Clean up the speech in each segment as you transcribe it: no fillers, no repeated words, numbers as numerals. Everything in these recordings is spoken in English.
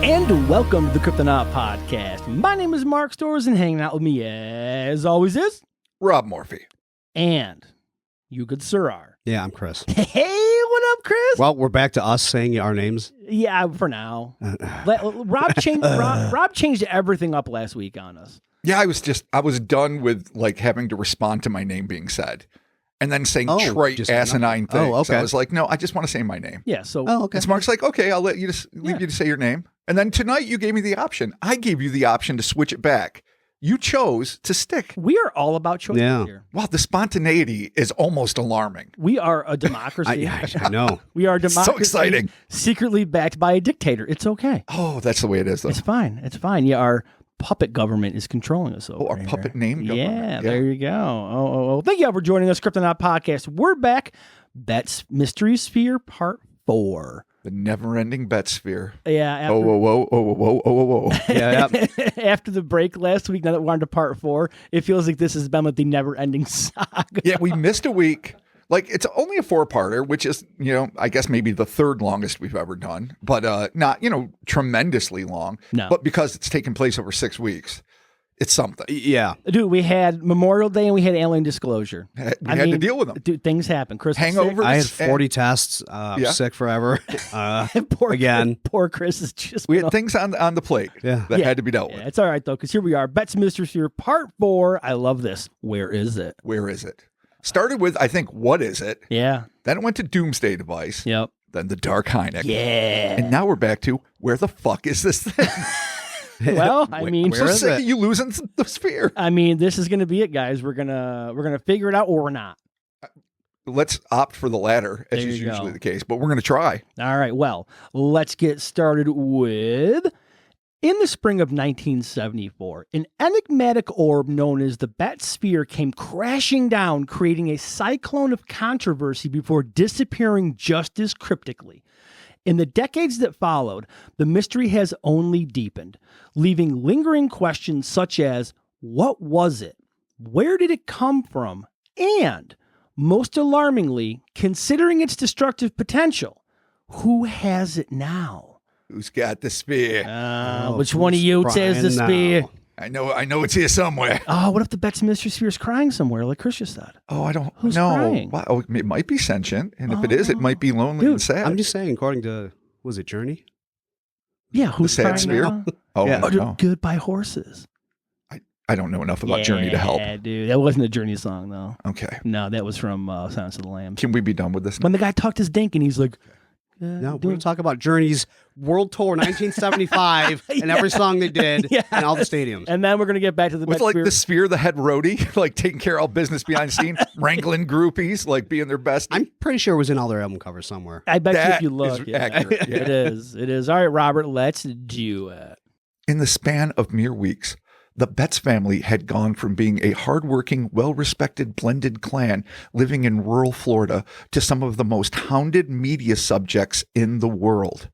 And welcome to the Cryptonaut podcast. My name is Mark Storrs, and hanging out with me, as always, is Rob Morphy. And you good sir are. Yeah, I'm Chris. Hey, what up, Chris? Well, we're back to us saying our names. Yeah, for now. Rob changed everything up last week on us. Yeah, I was done with like having to respond to my name being said. And then saying trite, asinine things. okay. I was like, no, I just want to say my name. Yeah, so okay. And Mark's like, okay, I'll let you leave you to say your name. And then tonight you gave me the option. I gave you the option to switch it back. You chose to stick. we are all about choices here. Wow, the spontaneity is almost alarming. We are a democracy. I know. We are a democracy. So exciting. Secretly backed by a dictator. It's okay. Oh, that's the way it is, though. It's fine. It's fine. Yeah, our puppet government is controlling us over Our here. puppet name government. Yeah, there you go. Oh. Thank you all for joining us, Cryptonaut Podcast. We're back. Betz Sphere Part 4. The never-ending Betz Sphere. Yeah. After, Whoa. Yeah. after the break last week, now that we're on to Part 4, it feels like this has been like the never-ending saga. Yeah, we missed a week. Like, it's only a 4-parter, which is, I guess maybe the third longest we've ever done, but not, tremendously long. No. But because it's taken place over 6 weeks, it's something. Yeah. Dude, we had Memorial Day and we had alien disclosure. We had to deal with them. Dude, things happen. Chris was sick. Hangovers. I had 40 tests. Sick forever. Again. Poor Chris is just... We had things on the plate that had to be dealt with. It's all right, though, because here we are. Betz Sphere Part 4. I love this. Where is it? Where is it? Started with, I think, what is it? Yeah. Then it went to Doomsday device. Yep. Then the Dark Hynek. Yeah. And now we're back to, where the fuck is this thing? Well, I mean... Where is it? You losing the sphere. I mean, this is going to be it, guys. We're gonna figure it out, or we're not. Let's opt for the latter, as There is you usually go. the case, but we're going to try. All right. Well, let's get started with... In the spring of 1974, an enigmatic orb known as the Betz Sphere came crashing down, creating a cyclone of controversy before disappearing just as cryptically. In the decades that followed, the mystery has only deepened, leaving lingering questions such as, what was it? Where did it come from? And, most alarmingly, considering its destructive potential, who has it now? Who's got the spear? Which one of you says the spear? I know it's here somewhere. Oh, what if the Betz Sphere is crying somewhere, like Chris just said? Oh, I don't Who's know. crying? Wow, it might be sentient, and if it is, it might be lonely Dude, and sad. I'm just saying, according to, was it Journey? Yeah, who's sad crying spear? now? Oh, Yeah. Oh, no. Goodbye Horses. I don't know enough about Journey to help. Yeah, dude, that wasn't a Journey song though. Okay. No, that was from Silence of the Lambs. Can we be done with this now? When the guy tucked his dink and he's like, No, we're going to talk about Journey's World Tour 1975 and every song they did and all the stadiums. and then we're gonna get back to the With Betz like Sphere. the spear, the head roadie, like taking care of all business behind the scene, wrangling groupies, like being their best. I'm pretty sure it was in all their album covers somewhere. I bet you if That you look, is yeah. accurate, yeah. It is. It is. All right, Robert, let's do it. In the span of mere weeks, the Betz family had gone from being a hardworking, well-respected blended clan living in rural Florida to some of the most hounded media subjects in the world.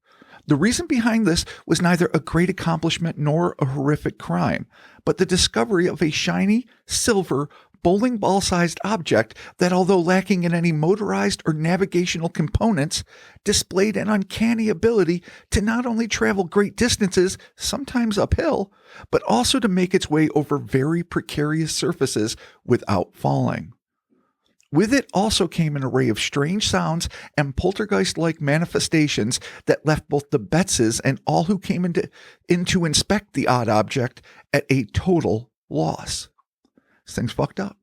The reason behind this was neither a great accomplishment nor a horrific crime, but the discovery of a shiny, silver, bowling ball-sized object that, although lacking in any motorized or navigational components, displayed an uncanny ability to not only travel great distances, sometimes uphill, but also to make its way over very precarious surfaces without falling. With it also came an array of strange sounds and poltergeist-like manifestations that left both the Betzes and all who came in to inspect the odd object at a total loss. This thing's fucked up.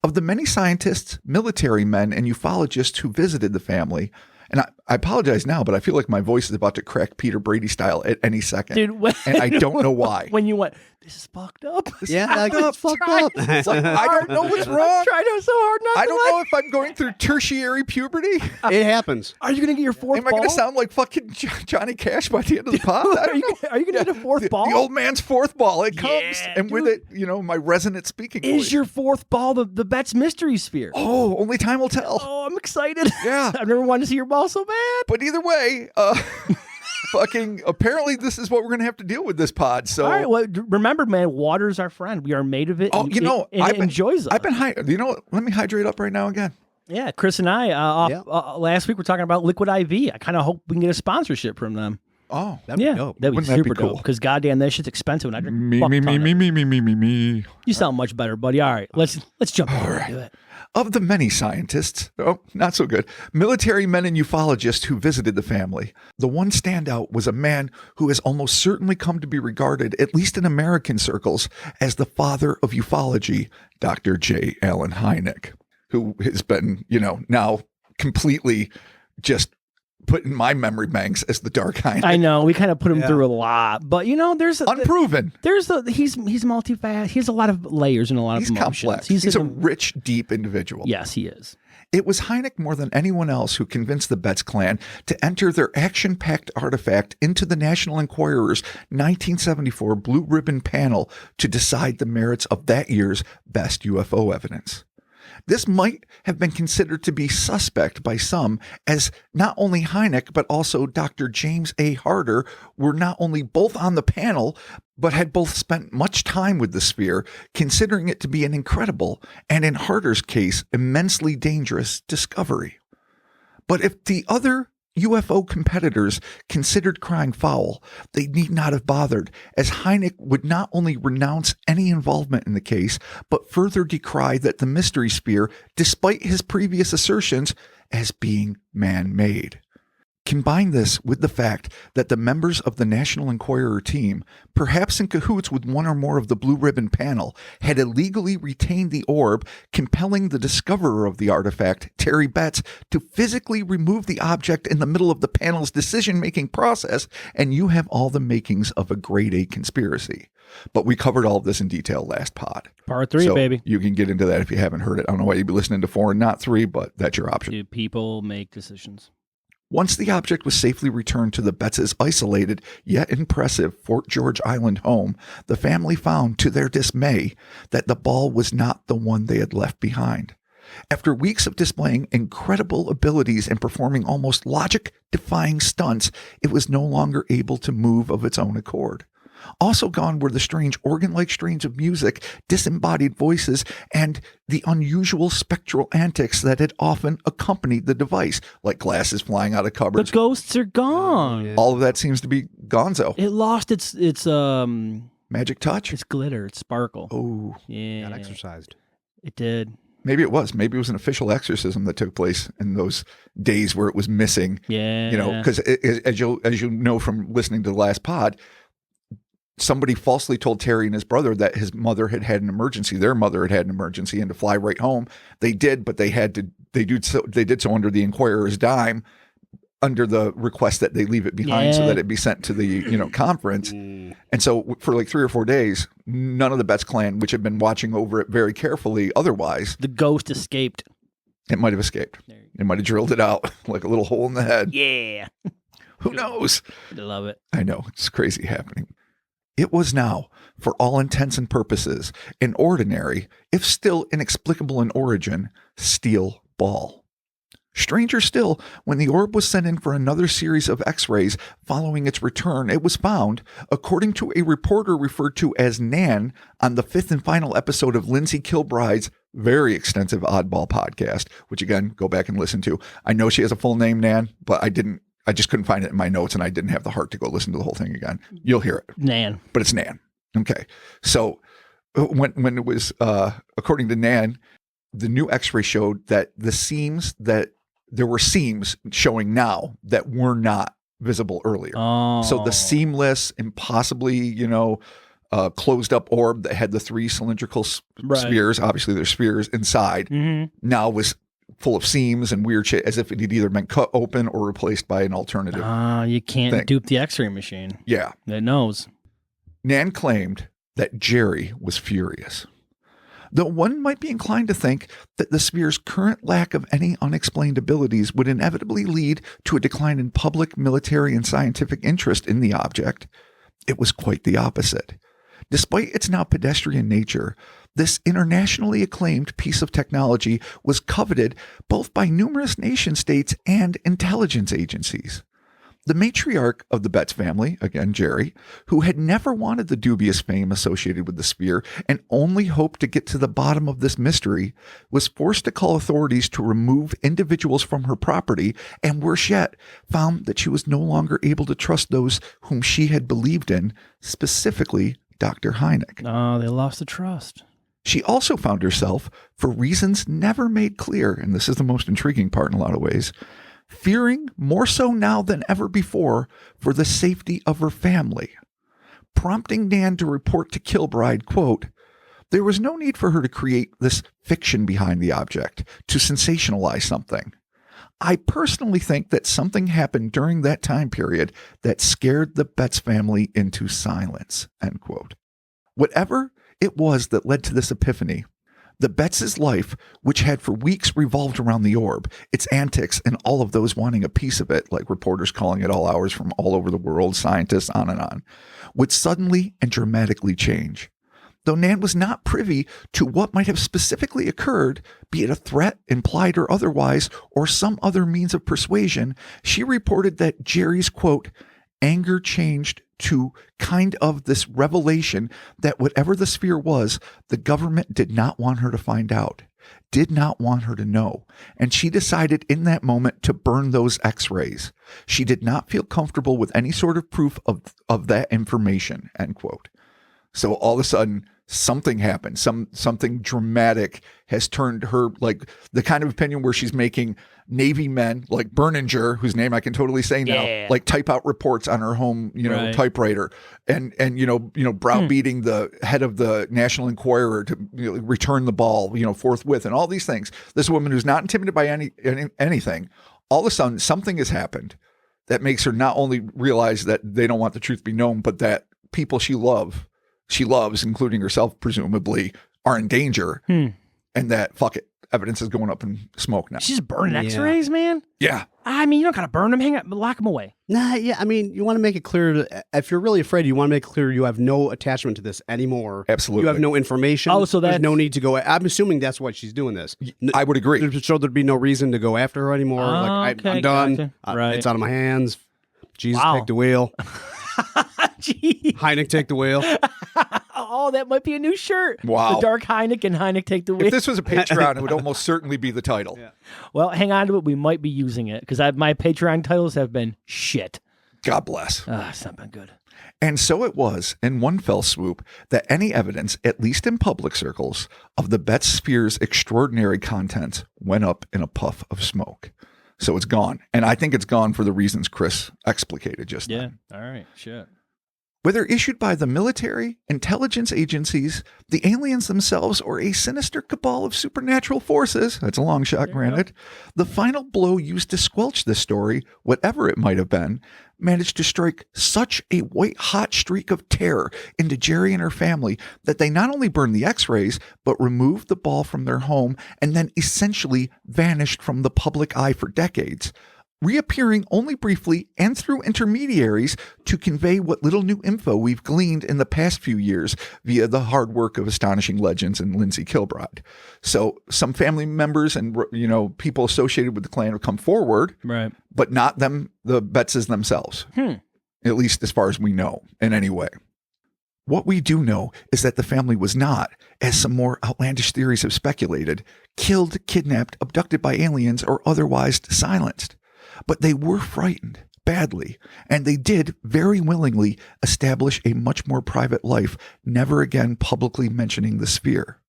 Of the many scientists, military men, and ufologists who visited the family, and I apologize now, but I feel like my voice is about to crack Peter Brady style at any second. Dude, and I don't know why. When you went, this is fucked up. It's fucked up. It's like, I don't know what's wrong. I'm trying so hard not I to don't know if I'm going through tertiary puberty. It happens. Are you going to get your fourth Am I ball? going to sound like fucking Johnny Cash by the end of the pod? I don't know. Are you going to get a fourth ball? The old man's fourth ball. It comes. Yeah, And with dude. it, my resonant speaking Is voice. your fourth ball the Betz Sphere? Oh, only time will tell. Oh, I'm excited. Yeah. I've never wanted to see your ball so bad. But either way, fucking apparently this is what we're going to have to deal with this pod. So All right, well, remember, man, water's our friend. We are made of it. Oh, and I've it been, enjoys us. I've been what? Let me hydrate up right now again. Yeah, Chris and I, last week, we're talking about Liquid IV. I kind of hope we can get a sponsorship from them. Oh, That'd be dope. that'd be Wouldn't that be super cool? dope. Because goddamn, that shit's expensive. And I drink me, fuck me, ton me, of me, it. me, me, me, me, me. You sound much better, buddy. All right, let's jump into it. Of the many scientists, not so good, military men and ufologists who visited the family, the one standout was a man who has almost certainly come to be regarded, at least in American circles, as the father of ufology, Dr. J. Allen Hynek, who has been, now completely just put in my memory banks as the Dark Hynek. I know we kind of put him through a lot, but there's Unproven. He's multifaceted. He has a lot of layers and a lot of He's emotions. complex. He's a rich, deep individual. Yes, he is. It was Hynek more than anyone else who convinced the Betz clan to enter their action-packed artifact into the National Enquirer's 1974 Blue Ribbon panel to decide the merits of that year's best UFO evidence. This might have been considered to be suspect by some, as not only Hynek but also Dr. James A. Harder were not only both on the panel, but had both spent much time with the sphere, considering it to be an incredible, and in Harder's case, immensely dangerous discovery. But if the other UFO competitors considered crying foul, they need not have bothered, as Hynek would not only renounce any involvement in the case, but further decry that the mystery sphere, despite his previous assertions, as being man-made. Combine this with the fact that the members of the National Enquirer team, perhaps in cahoots with one or more of the Blue Ribbon panel, had illegally retained the orb, compelling the discoverer of the artifact, Terry Betz, to physically remove the object in the middle of the panel's decision-making process, and you have all the makings of a grade A conspiracy. But we covered all of this in detail last pod. Part 3, so baby. You can get into that if you haven't heard it. I don't know why you'd be listening to 4 and not 3, but that's your option. Do people make decisions? Once the object was safely returned to the Betz's isolated yet impressive Fort George Island home, the family found, to their dismay, that the ball was not the one they had left behind. After weeks of displaying incredible abilities and performing almost logic-defying stunts, it was no longer able to move of its own accord. Also gone were the strange organ-like strains of music, disembodied voices, and the unusual spectral antics that had often accompanied the device, like glasses flying out of The cupboards. ghosts are gone. All of that seems to be gonzo. It lost its Magic touch? its glitter, its sparkle. Oh, Yeah, Got exercised. it did. maybe it was. Maybe it was an official exorcism that took place in those days where it was missing. Yeah, Because as you know from listening to the last pod, somebody falsely told Terry and his brother that his mother had an emergency. Their mother had an emergency, and to fly right home. They did, but they did so under the Enquirer's dime, under the request that they leave it behind so that it be sent to the conference. And so for like 3 or 4 days, none of the Betz clan, which had been watching over it very carefully, otherwise, the ghost escaped. it might have escaped. It might have drilled it out like a little hole in the head. Yeah, Who knows? I love it. I know, it's crazy happening. It was now, for all intents and purposes, an ordinary, if still inexplicable in origin, steel ball. Stranger still, when the orb was sent in for another series of X-rays following its return, it was found, according to a reporter referred to as Nan on the 5th and final episode of Lindsay Kilbride's very extensive Oddball podcast, which again, go back and listen to. I know she has a full name, Nan, but I just couldn't find it in my notes, and I didn't have the heart to go listen to the whole thing again. You'll hear it. Nan. But it's Nan. Okay. So when it was, according to Nan, the new X-ray showed that there were seams showing now that were not visible earlier. Oh. So the seamless, impossibly, closed up orb that had the 3 cylindrical spheres, obviously there's spheres inside, now was full of seams and weird shit, as if it had either been cut open or replaced by an alternative. You can't dupe the X-ray machine. Yeah. It knows. Nan claimed that Jerry was furious. Though one might be inclined to think that the sphere's current lack of any unexplained abilities would inevitably lead to a decline in public, military, and scientific interest in the object, it was quite the opposite. Despite its now pedestrian nature, this internationally acclaimed piece of technology was coveted both by numerous nation states and intelligence agencies. The matriarch of the Betz family, again Jerry, who had never wanted the dubious fame associated with the sphere and only hoped to get to the bottom of this mystery, was forced to call authorities to remove individuals from her property, and worse yet, found that she was no longer able to trust those whom she had believed in, specifically Dr. Hynek. Oh, they lost the trust. She also found herself, for reasons never made clear, and this is the most intriguing part in a lot of ways, fearing more so now than ever before for the safety of her family, prompting Nan to report to Kilbride, quote, "There was no need for her to create this fiction behind the object, to sensationalize something. I personally think that something happened during that time period that scared the Betz family into silence," end quote. Whatever it was that led to this epiphany, the Betz's life, which had for weeks revolved around the orb, its antics, and all of those wanting a piece of it, like reporters calling it all hours from all over the world, scientists, on, would suddenly and dramatically change. Though Nan was not privy to what might have specifically occurred, be it a threat, implied or otherwise, or some other means of persuasion, she reported that Jerry's, quote, anger changed to kind of this revelation that whatever the sphere was, the government did not want her to find out, did not want her to know. And she decided in that moment to burn those x-rays. She did not feel comfortable with any sort of proof of that information, end quote. So all of a sudden, something happened. Something dramatic has turned her, like the kind of opinion where she's making Navy men like Berninger, whose name I can totally say now, like type out reports on her home, typewriter, and browbeating the head of the National Enquirer to return the ball, forthwith, and all these things. This woman who's not intimidated by anything, all of a sudden something has happened that makes her not only realize that they don't want the truth to be known, but that people she loves, including herself, presumably, are in danger, and that, fuck it, evidence is going up in smoke now. She's burning x-rays, man? Yeah. I mean, you don't got to burn them. Hang up, lock them away. Nah, yeah. I mean, you want to make it clear, if you're really afraid, you want to make it clear you have no attachment to this anymore. Absolutely. You have no information. Oh, so there's no need to go. I'm assuming that's why she's doing this. I would agree. So there'd be no reason to go after her anymore. I'm done. Gotcha. Right. It's out of my hands. Jesus, take the wheel. Hynek, take the wheel. Oh, that might be a new shirt. Wow. The Dark Hynek and Hynek take the wheel. If this was a Patreon, it would almost certainly be the title. Yeah. Well, hang on to it. We might be using it because my Patreon titles have been shit. God bless. It's not been good. And so it was, in one fell swoop, that any evidence, at least in public circles, of the Betz Sphere's extraordinary contents went up in a puff of smoke. So it's gone. And I think it's gone for the reasons Chris explicated just then. Yeah. All right. Shit. Whether issued by the military, intelligence agencies, the aliens themselves, or a sinister cabal of supernatural forces, that's a long shot, granted, the final blow used to squelch this story, whatever it might have been, managed to strike such a white-hot streak of terror into Jerry and her family that they not only burned the x-rays, but removed the ball from their home and then essentially vanished from the public eye for decades, reappearing only briefly and through intermediaries to convey what little new info we've gleaned in the past few years via the hard work of Astonishing Legends and Lindsay Kilbride. So some family members and people associated with the clan have come forward, right? But not the Betzes themselves, at least as far as we know in any way. What we do know is that the family was not, as some more outlandish theories have speculated, killed, kidnapped, abducted by aliens, or otherwise silenced. But they were frightened badly, and they did very willingly establish a much more private life, never again publicly mentioning the sphere.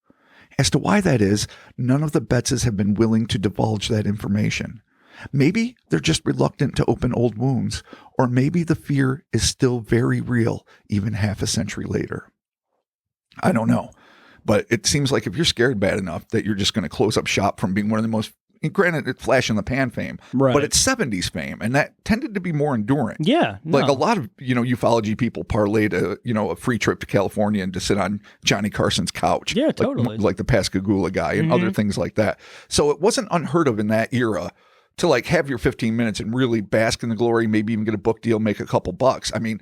As to why that is, none of the Betzes have been willing to divulge that information. Maybe they're just reluctant to open old wounds, or maybe the fear is still very real, even half a century later. I don't know, but it seems like if you're scared bad enough that you're just going to close up shop from being one of the most, granted, it's flash in the pan fame, right, but it's 70s fame, and that tended to be more enduring. Yeah. Like a lot of, ufology people parlayed a free trip to California and to sit on Johnny Carson's couch. Yeah, totally. Like the Pascagoula guy and other things like that. So it wasn't unheard of in that era to like have your 15 minutes and really bask in the glory, maybe even get a book deal, make a couple bucks. I mean,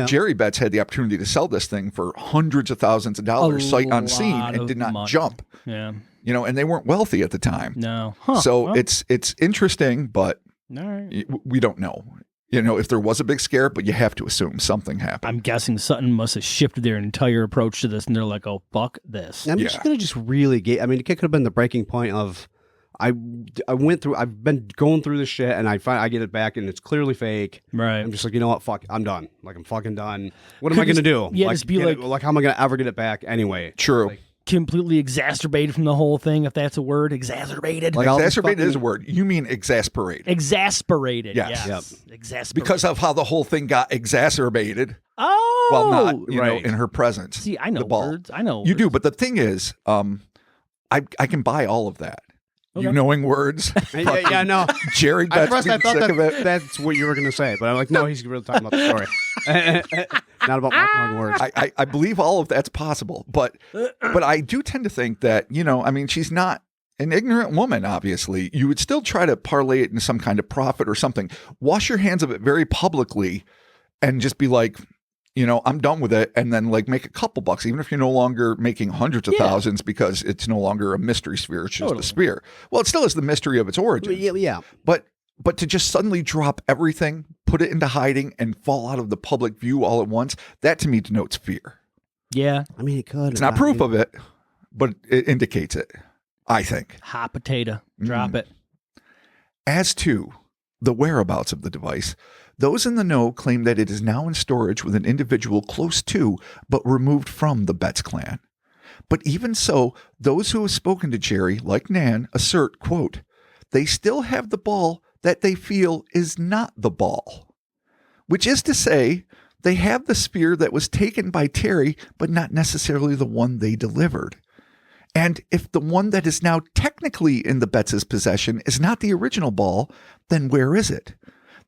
Jerry Betz had the opportunity to sell this thing for hundreds of thousands of dollars, sight unseen, and did not jump. Yeah. And they weren't wealthy at the time. No. So it's interesting, but we don't know. if there was a big scare, but you have to assume something happened. I'm guessing Sutton must have shifted their entire approach to this, and they're like, "Oh, fuck this." I'm just gonna just really get. I mean, it could have been the breaking point of I've been going through this shit, and I get it back, and it's clearly fake. Right. I'm just like, you know what? Fuck, I'm done. Like, I'm fucking done. What am I gonna do? Yeah, like, just be like, how am I gonna ever get it back anyway? True. Like, completely exacerbated from the whole thing, if that's a word. Exacerbated. Like, Exacerbated is a word. You mean exasperated. Exasperated. Yes. Yes. Exasperated. Because of how the whole thing got exacerbated. Oh. Well, not, right. in her presence. See, I know the ball. words. I know You words. do, but the thing is, I can buy all of that. Okay. You knowing words. yeah, no. Jerry At Betz first, I being thought sick of it. that's what you were gonna say, but I'm like, no, he's really talking about the story, not about my knowing words. I believe all of that's possible, but I do tend to think that, she's not an ignorant woman, obviously. You would still try to parlay it into some kind of profit or something. Wash your hands of it very publicly and just be like, I'm done with it. And then like make a couple bucks, even if you're no longer making hundreds of thousands, because it's no longer a mystery sphere. It's just a sphere. Well, it still is the mystery of its origin. Yeah. But to just suddenly drop everything, put it into hiding, and fall out of the public view all at once, that to me denotes fear. Yeah. I mean, it could. It's not proof of it, but it indicates it, I think. Hot potato. Drop it. As to the whereabouts of the device, those in the know claim that it is now in storage with an individual close to, but removed from the Betz clan. But even so, those who have spoken to Jerry, like Nan, assert, quote, they still have the ball that they feel is not the ball. Which is to say, they have the sphere that was taken by Terry, but not necessarily the one they delivered. And if the one that is now technically in the Betz's possession is not the original ball, then where is it?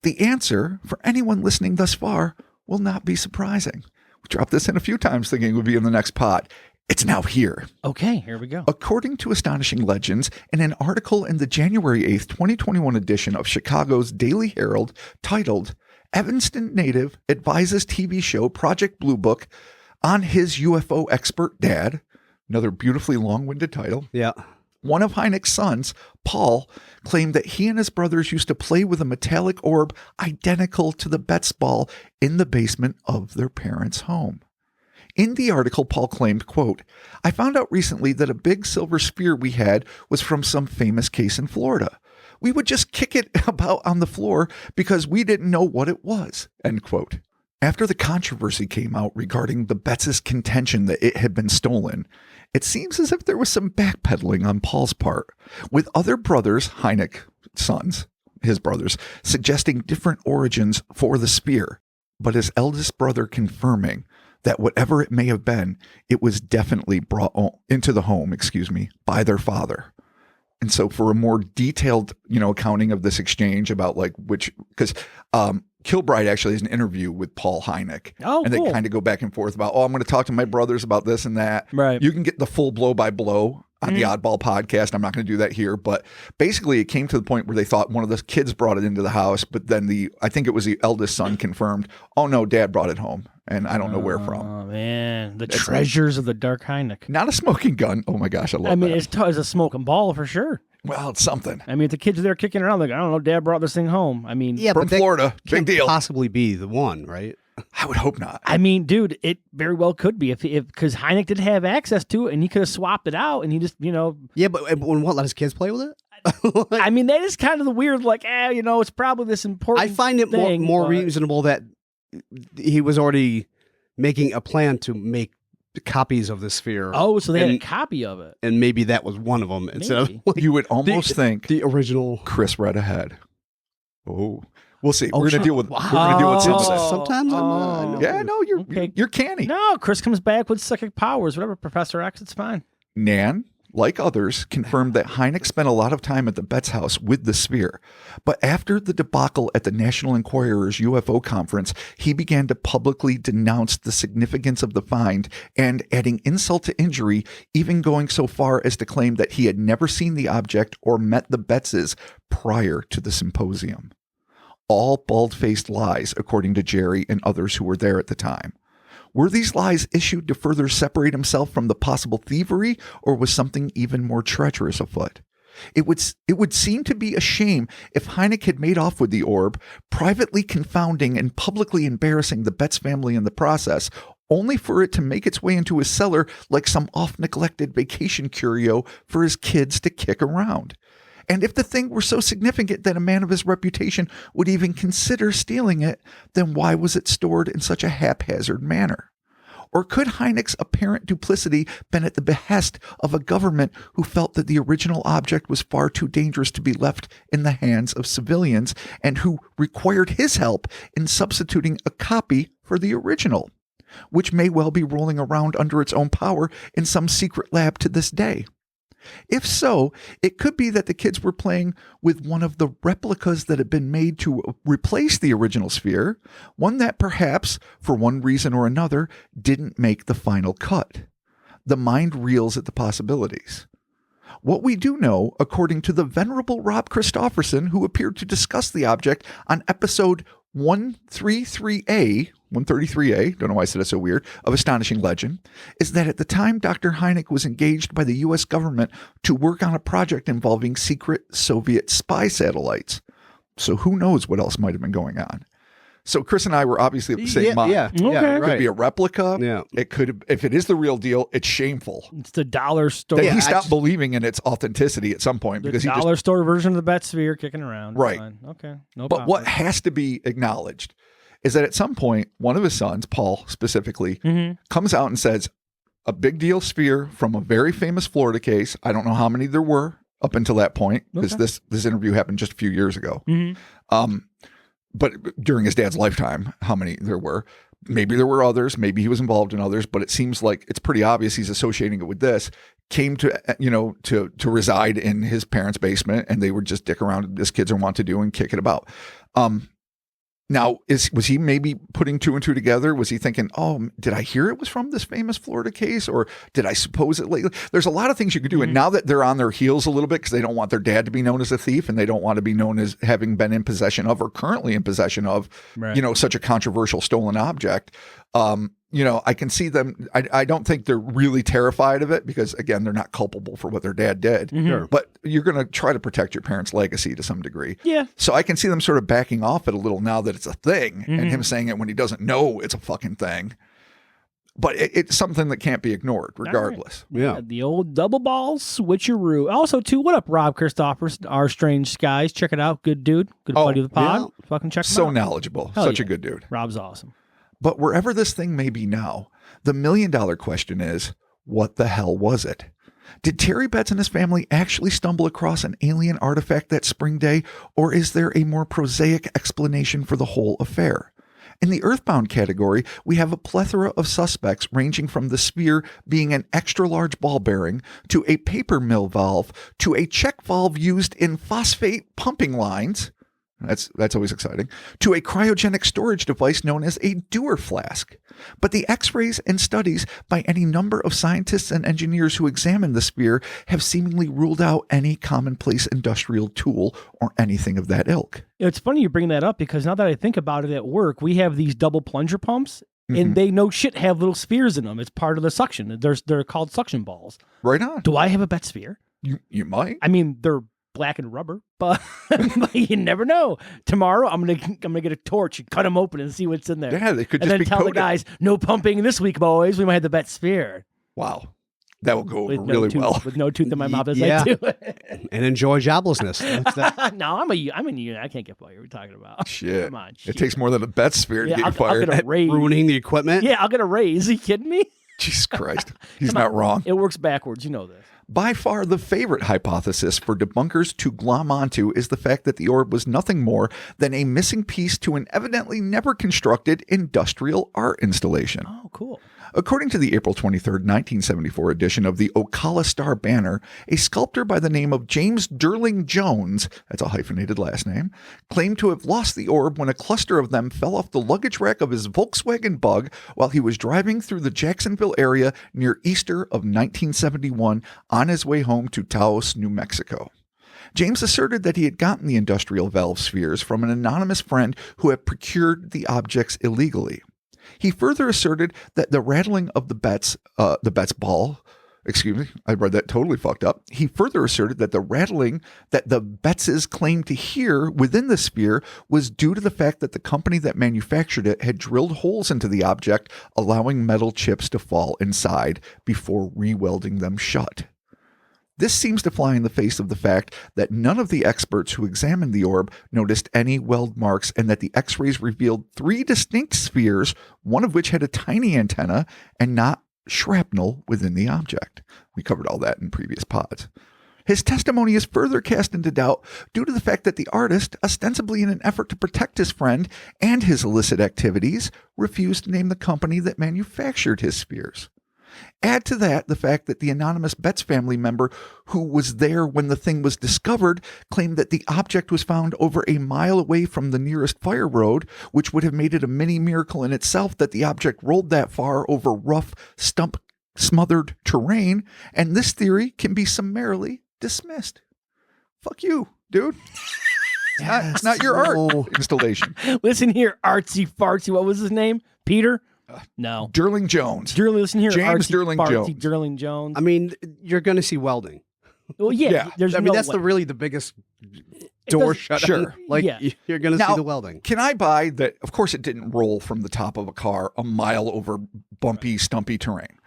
The answer, for anyone listening thus far, will not be surprising. We dropped this in a few times thinking it would be in the next pod. It's now here. Okay, here we go. According to Astonishing Legends, in an article in the January 8th, 2021 edition of Chicago's Daily Herald titled, Evanston native advises TV show Project Blue Book on his UFO expert dad. Another beautifully long-winded title. Yeah. One of Hynek's sons, Paul, claimed that he and his brothers used to play with a metallic orb identical to the Betz ball in the basement of their parents' home. In the article, Paul claimed, quote, I found out recently that a big silver sphere we had was from some famous case in Florida. We would just kick it about on the floor because we didn't know what it was, end quote. After the controversy came out regarding the Betz's contention that it had been stolen, it seems as if there was some backpedaling on Paul's part, with other brothers, Hynek sons, his brothers, suggesting different origins for the sphere, but his eldest brother confirming that whatever it may have been, it was definitely brought into the home, by their father. And so for a more detailed, accounting of this exchange about because Kilbride actually has an interview with Paul Hynek. Oh, and cool. they kind of go back and forth about, I'm going to talk to my brothers about this and that. Right. You can get the full blow by blow on the Oddball podcast. I'm not going to do that here, but basically it came to the point where they thought one of the kids brought it into the house, but then I think it was the eldest son confirmed, oh no, dad brought it home. And I don't know where from. Oh, man. The treasures of the Dark Hynek. Not a smoking gun. Oh my gosh, I love that. It's a smoking ball for sure. Well, it's something. If the kids are there kicking around, like, I don't know, Dad brought this thing home. Yeah, from but Florida, big can't deal. Possibly be the one, right? I would hope not. Dude, it very well could be if because Hynek did have access to it and he could have swapped it out and he just, Yeah, but when what? Let his kids play with it? that is kind of the weird, it's probably this important. I find it thing, more but- reasonable that he was already making a plan to make copies of the sphere. Oh, so they had a copy of it. And maybe that was one of them instead of You would almost think the original. Chris read ahead. Oh, we'll see. Oh, We're going to deal with. We're going to deal with some of that. Sometimes I know. Yeah, no, you're canny. No, Chris comes back with psychic powers, whatever. Professor X, it's fine. Nan, like others, confirmed that Hynek spent a lot of time at the Betz house with the sphere. But after the debacle at the National Enquirer's UFO conference, he began to publicly denounce the significance of the find and, adding insult to injury, even going so far as to claim that he had never seen the object or met the Betzes prior to the symposium. All bald-faced lies, according to Jerry and others who were there at the time. Were these lies issued to further separate himself from the possible thievery, or was something even more treacherous afoot? It would seem to be a shame if Hynek had made off with the orb, privately confounding and publicly embarrassing the Betz family in the process, only for it to make its way into his cellar like some oft-neglected vacation curio for his kids to kick around. And if the thing were so significant that a man of his reputation would even consider stealing it, then why was it stored in such a haphazard manner? Or could Hynek's apparent duplicity been at the behest of a government who felt that the original object was far too dangerous to be left in the hands of civilians and who required his help in substituting a copy for the original, which may well be rolling around under its own power in some secret lab to this day? If so, it could be that the kids were playing with one of the replicas that had been made to replace the original sphere, one that perhaps, for one reason or another, didn't make the final cut. The mind reels at the possibilities. What we do know, according to the venerable Rob Christofferson, who appeared to discuss the object on episode 133A, don't know why I said it so weird, of Astonishing Legend, is that at the time Dr. Hynek was engaged by the U.S. government to work on a project involving secret Soviet spy satellites. So who knows what else might have been going on. So Chris and I were obviously of the same mind. Yeah, Okay. It could be a replica. Yeah. It could, if it is the real deal, it's shameful It's the dollar store. that he stopped believing in its authenticity at some point the because he just. dollar store version of the Betz Sphere kicking around. Right. Fine. Okay. No But problem. what has to be acknowledged is that at some point, one of his sons, Paul specifically, comes out and says, a big deal sphere from a very famous Florida case. I don't know how many there were up until that point, because this interview happened just a few years ago. But during his dad's lifetime, how many there were. Maybe there were others. Maybe he was involved in others, but it seems like it's pretty obvious he's associating it with this. Came to, to reside in his parents' basement, and they would just dick around as kids are wont to do and kick it about. Now, was he maybe putting two and two together? Was he thinking, oh, did I hear it was from this famous Florida case? Or did I suppose it lately? There's a lot of things you could do. And now that they're on their heels a little bit because they don't want their dad to be known as a thief and they don't want to be known as having been in possession of or currently in possession of, such a controversial stolen object. I can see them. I don't think they're really terrified of it because, again, they're not culpable for what their dad did. Sure. But you're going to try to protect your parents' legacy to some degree. Yeah. So I can see them sort of backing off it a little now that it's a thing and him saying it when he doesn't know it's a fucking thing. But it's something that can't be ignored regardless. Right. Yeah. The old double ball switcheroo. Also, too, what up, Rob Christophers, Our Strange Skies? Check it out. Good dude. Good buddy of the pod. Yeah. Fucking check him So out. knowledgeable. Hell Such yeah. a good dude. Rob's awesome. But wherever this thing may be now, the $1 million question is, what the hell was it? Did Terry Betz and his family actually stumble across an alien artifact that spring day, or is there a more prosaic explanation for the whole affair? In the Earthbound category, we have a plethora of suspects ranging from the sphere being an extra-large ball bearing, to a paper mill valve, to a check valve used in phosphate pumping lines. That's always exciting. To a cryogenic storage device known as a Dewar flask. But the x-rays and studies by any number of scientists and engineers who examined the sphere have seemingly ruled out any commonplace industrial tool or anything of that ilk. It's funny you bring that up because now that I think about it at work, we have these double plunger pumps and they no shit have little spheres in them. It's part of the suction. They're called suction balls. Right on. Do I have a Betz Sphere? You might. I mean, they're black and rubber, but you never know. Tomorrow, I'm gonna get a torch and cut them open and see what's in there. Yeah, they could and just then be tell coated. the guys, no pumping this week, boys. We might have the Betz Sphere. Wow. That will go over With no really tooth, well. with no tooth in my mouth as Yeah. I do it. And enjoy joblessness. That's that. No, I'm in union. I can't get fired. What are we talking about? Shit. Come on. It shit. takes more than a Betz Sphere to Yeah, get you I'll fired. get a raise. Ruining the equipment. Yeah, I'll get a raise. Are you kidding me? Jesus Christ. He's Come not on. wrong. It works backwards. You know this. By far the favorite hypothesis for debunkers to glom onto is the fact that the orb was nothing more than a missing piece to an evidently never constructed industrial art installation. Oh, cool. According to the April 23rd, 1974 edition of the Ocala Star Banner, a sculptor by the name of James Durling Jones, that's a hyphenated last name, claimed to have lost the orb when a cluster of them fell off the luggage rack of his Volkswagen Bug while he was driving through the Jacksonville area near Easter of 1971 on his way home to Taos, New Mexico. James asserted that he had gotten the industrial valve spheres from an anonymous friend who had procured the objects illegally. He further asserted that the rattling of the Betz ball Excuse me, I read that totally fucked up. He further asserted that the rattling that the Betzes claimed to hear within the sphere was due to the fact that the company that manufactured it had drilled holes into the object, allowing metal chips to fall inside before re-welding them shut. This seems to fly in the face of the fact that none of the experts who examined the orb noticed any weld marks, and that the X-rays revealed 3 distinct spheres, one of which had a tiny antenna and not shrapnel within the object. We covered all that in previous pods. His testimony is further cast into doubt due to the fact that the artist, ostensibly in an effort to protect his friend and his illicit activities, refused to name the company that manufactured his spheres. Add to that the fact that the anonymous Betz family member who was there when the thing was discovered claimed that the object was found over a mile away from the nearest fire road, which would have made it a mini miracle in itself that the object rolled that far over rough, stump-smothered terrain, and this theory can be summarily dismissed. Fuck you, dude. It's not your art installation. Listen here, artsy fartsy. What was his name? Peter? No. Durling Jones. Listen here, James artsy, Durling fartsy, Jones. Durling Jones. I mean, you're going to see welding. Well, yeah. There's I mean, no that's way. really the biggest door shut. Sure. Like, Yeah. you're going to see the welding. Can I buy that? Of course, it didn't roll from the top of a car a mile over bumpy, stumpy terrain.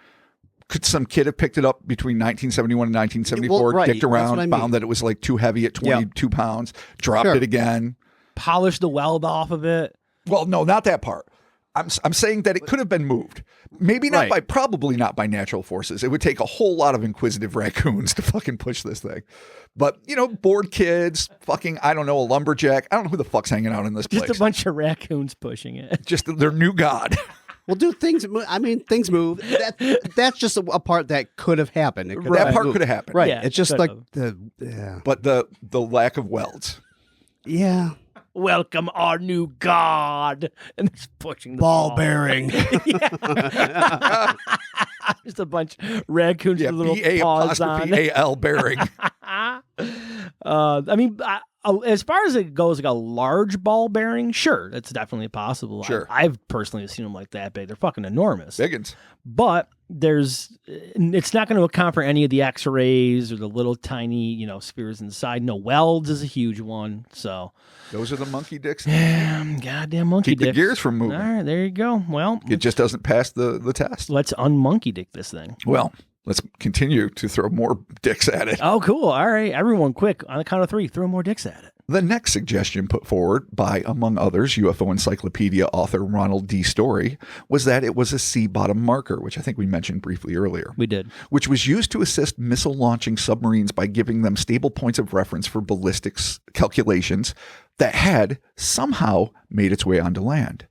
Could some kid have picked it up between 1971 and 1974, Well, right. dicked That's around, what I mean. found that it was like too heavy at 22 pounds, dropped it again? Polish the weld off of it. Well, no, not that part. I'm saying that it could have been moved. Maybe not probably not by natural forces. It would take a whole lot of inquisitive raccoons to fucking push this thing. But, bored kids, fucking, I don't know, a lumberjack. I don't know who the fuck's hanging out in this place. Just a bunch of raccoons pushing it. Just their new god. Well, dude, things move. That's just a part that could have happened. That part could have happened. Right. Yeah, It's just like But the lack of welds. Yeah. Welcome our new god. And it's pushing the Ball bearing. Just a bunch of raccoons with little paws on. B-A-apostrophe-A-L bearing. I mean, as far as it goes, like a large ball bearing, sure, that's definitely possible. Sure. I've personally seen them like that big. They're fucking enormous. Biggins. But it's not going to account for any of the X-rays or the little tiny, spheres inside. No, welds is a huge one. So those are the monkey dicks. Goddamn monkey Keep dicks. the gears from moving. All right, there you go. Well, It just doesn't pass the test. let's unmonkey dick this thing. Well, let's continue to throw more dicks at it. Oh, cool. All right, everyone, quick on the count of 3, throw more dicks at it. The next suggestion put forward by, among others, UFO Encyclopedia author Ronald D. Story was that it was a sea-bottom marker, which I think we mentioned briefly earlier. We did. Which was used to assist missile-launching submarines by giving them stable points of reference for ballistics calculations that had somehow made its way onto land.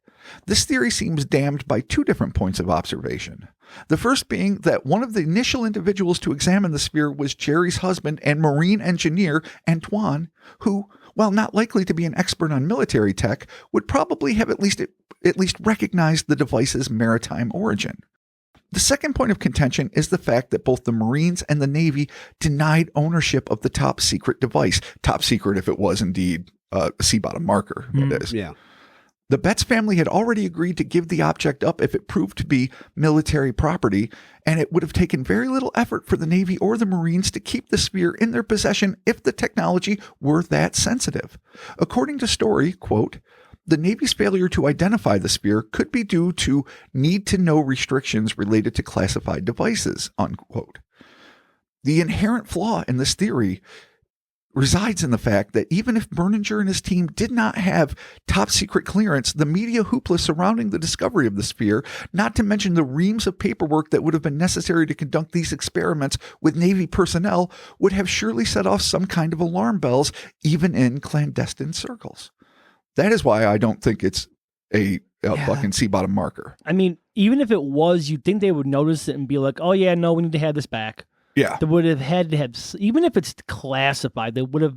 This theory seems damned by 2 different points of observation. The first being that one of the initial individuals to examine the sphere was Jerry's husband and marine engineer, Antoine, who, while not likely to be an expert on military tech, would probably have at least recognized the device's maritime origin. The second point of contention is the fact that both the Marines and the Navy denied ownership of the top secret device. Top secret if it was indeed a sea-bottom marker, that is. Yeah. The Betz family had already agreed to give the object up if it proved to be military property, and it would have taken very little effort for the Navy or the Marines to keep the sphere in their possession if the technology were that sensitive. According to Story, quote, the Navy's failure to identify the sphere could be due to need-to-know restrictions related to classified devices, unquote. The inherent flaw in this theory resides in the fact that even if Berninger and his team did not have top secret clearance, the media hoopla surrounding the discovery of the sphere, not to mention the reams of paperwork that would have been necessary to conduct these experiments with Navy personnel, would have surely set off some kind of alarm bells, even in clandestine circles. That is why I don't think it's a fucking sea-bottom marker. I mean, even if it was, you'd think they would notice it and be like, oh, yeah, no, we need to have this back. Yeah. They would have had to have, even if it's classified, they would have,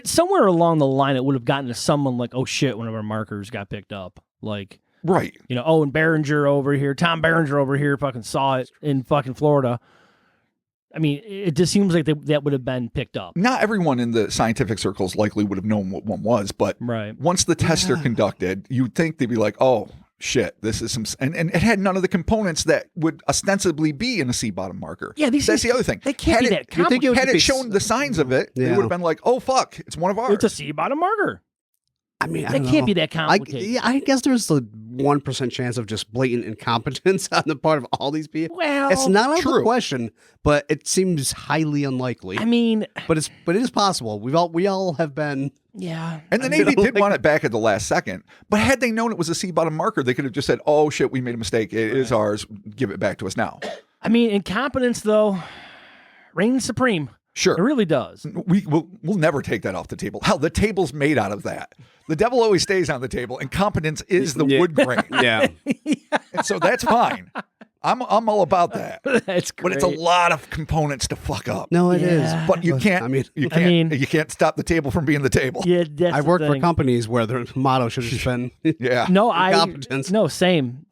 somewhere along the line, it would have gotten to someone like, oh shit, one of our markers got picked up. Like, right. And Behringer over here, Tom Behringer over here fucking saw it in fucking Florida. I mean, it just seems like that would have been picked up. Not everyone in the scientific circles likely would have known what one was, but once the tests are conducted, you'd think they'd be like, oh, shit, this is some, and it had none of the components that would ostensibly be in a sea bottom marker. Yeah, that's the other thing. They can't be that complicated. Had it shown the signs of it, it would have been like, oh fuck, it's one of ours. It's a sea bottom marker. I mean, That can't be that complicated. I guess there's a 1% chance of just blatant incompetence on the part of all these people. Well, it's not out of true. the question, but it seems highly unlikely. I mean, but it is possible. We all have been. Yeah. And the Navy did want it back at the last second. But had they known it was a sea bottom marker, they could have just said, oh shit, we made a mistake. It is ours. Give it back to us now. I mean, incompetence though reigns supreme. Sure. It really does. We'll never take that off the table. Hell, the table's made out of that. The devil always stays on the table, and competence is the wood grain. Yeah. And so that's fine. I'm all about that. That's great. But it's a lot of components to fuck up. No, it is. Yeah. But you can't. I mean, you can't stop the table from being the table. Yeah, that's I worked the for thing. companies where their motto should have just been. Yeah. No, Incompetence. same.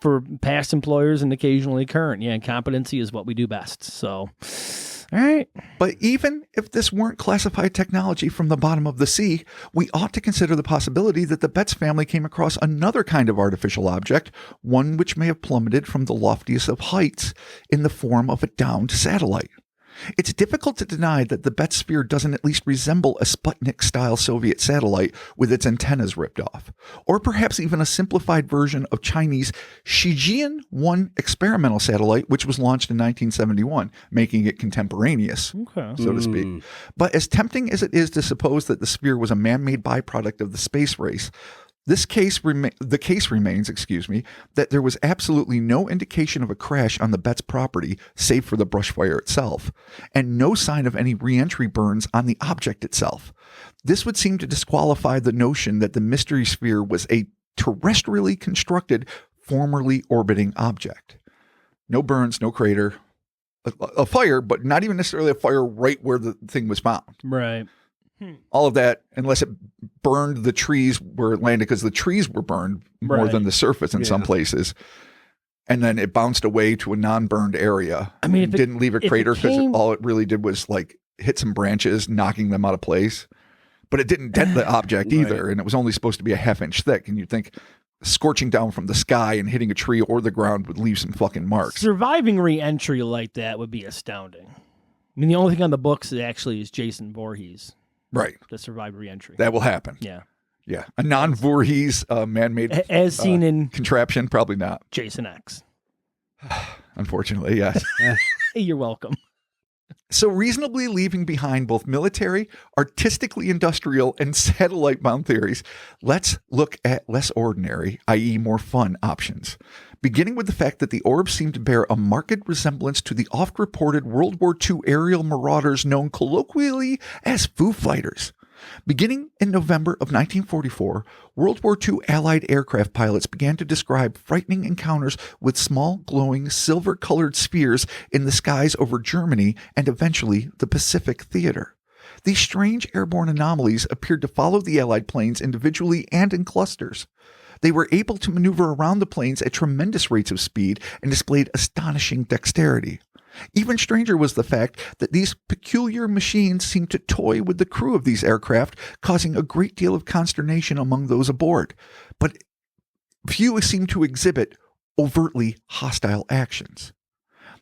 For past employers and occasionally current. Yeah, incompetency is what we do best. So, all right. But even if this weren't classified technology from the bottom of the sea, we ought to consider the possibility that the Betz family came across another kind of artificial object, one which may have plummeted from the loftiest of heights in the form of a downed satellite. It's difficult to deny that the Betz Sphere doesn't at least resemble a Sputnik-style Soviet satellite with its antennas ripped off, or perhaps even a simplified version of Chinese Shijian-1 experimental satellite, which was launched in 1971, making it contemporaneous, so to speak. But as tempting as it is to suppose that the sphere was a man-made byproduct of the space race, the case remains, that there was absolutely no indication of a crash on the Betz property, save for the brush fire itself, and no sign of any re-entry burns on the object itself. This would seem to disqualify the notion that the mystery sphere was a terrestrially constructed, formerly orbiting object. No burns, no crater, a fire, but not even necessarily a fire right where the thing was found. Right. All of that, unless it burned the trees where it landed, because the trees were burned more than the surface in some places. And then it bounced away to a non-burned area. I mean, it didn't leave a crater because all it really did was like hit some branches, knocking them out of place. But it didn't dent the object either. And it was only supposed to be a half-inch thick. And you'd think scorching down from the sky and hitting a tree or the ground would leave some fucking marks. Surviving re-entry like that would be astounding. I mean, the only thing on the books actually is Jason Voorhees. Right. To survive re-entry. That will happen. Yeah. Yeah. A non-Voorhees man-made as seen in contraption, probably not. Jason X. Unfortunately, yes. You're welcome. So reasonably leaving behind both military, artistically industrial, and satellite-bound theories, let's look at less ordinary, i.e. more fun options. Beginning with the fact that the orbs seem to bear a marked resemblance to the oft-reported World War II aerial marauders known colloquially as Foo Fighters. Beginning in November of 1944, World War II Allied aircraft pilots began to describe frightening encounters with small, glowing, silver-colored spheres in the skies over Germany and eventually the Pacific Theater. These strange airborne anomalies appeared to follow the Allied planes individually and in clusters. They were able to maneuver around the planes at tremendous rates of speed and displayed astonishing dexterity. Even stranger was the fact that these peculiar machines seemed to toy with the crew of these aircraft, causing a great deal of consternation among those aboard. But few seemed to exhibit overtly hostile actions.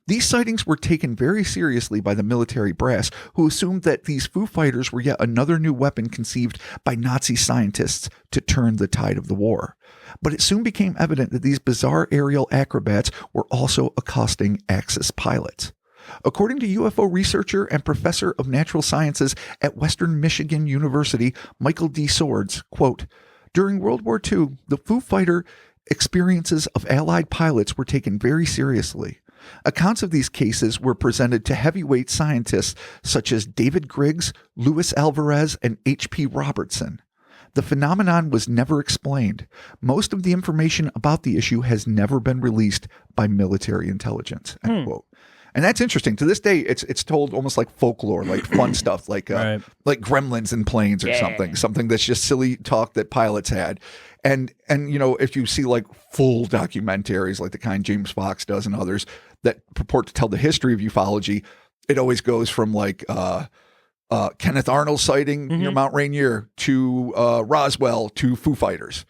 These sightings were taken very seriously by the military brass, who assumed that these Foo Fighters were yet another new weapon conceived by Nazi scientists to turn the tide of the war. But it soon became evident that these bizarre aerial acrobats were also accosting Axis pilots. According to UFO researcher and professor of natural sciences at Western Michigan University, Michael D. Swords, quote, "During World War II, the Foo Fighter experiences of Allied pilots were taken very seriously. Accounts of these cases were presented to heavyweight scientists such as David Griggs, Luis Alvarez, and H.P. Robertson. The phenomenon was never explained. Most of the information about the issue has never been released by military intelligence." End quote. And that's interesting. To this day, it's told almost like folklore, like fun stuff, like gremlins in planes or something that's just silly talk that pilots had. And you know, if you see like full documentaries like the kind James Fox does and others that purport to tell the history of ufology, it always goes from like Kenneth Arnold sighting near Mount Rainier to Roswell to Foo Fighters.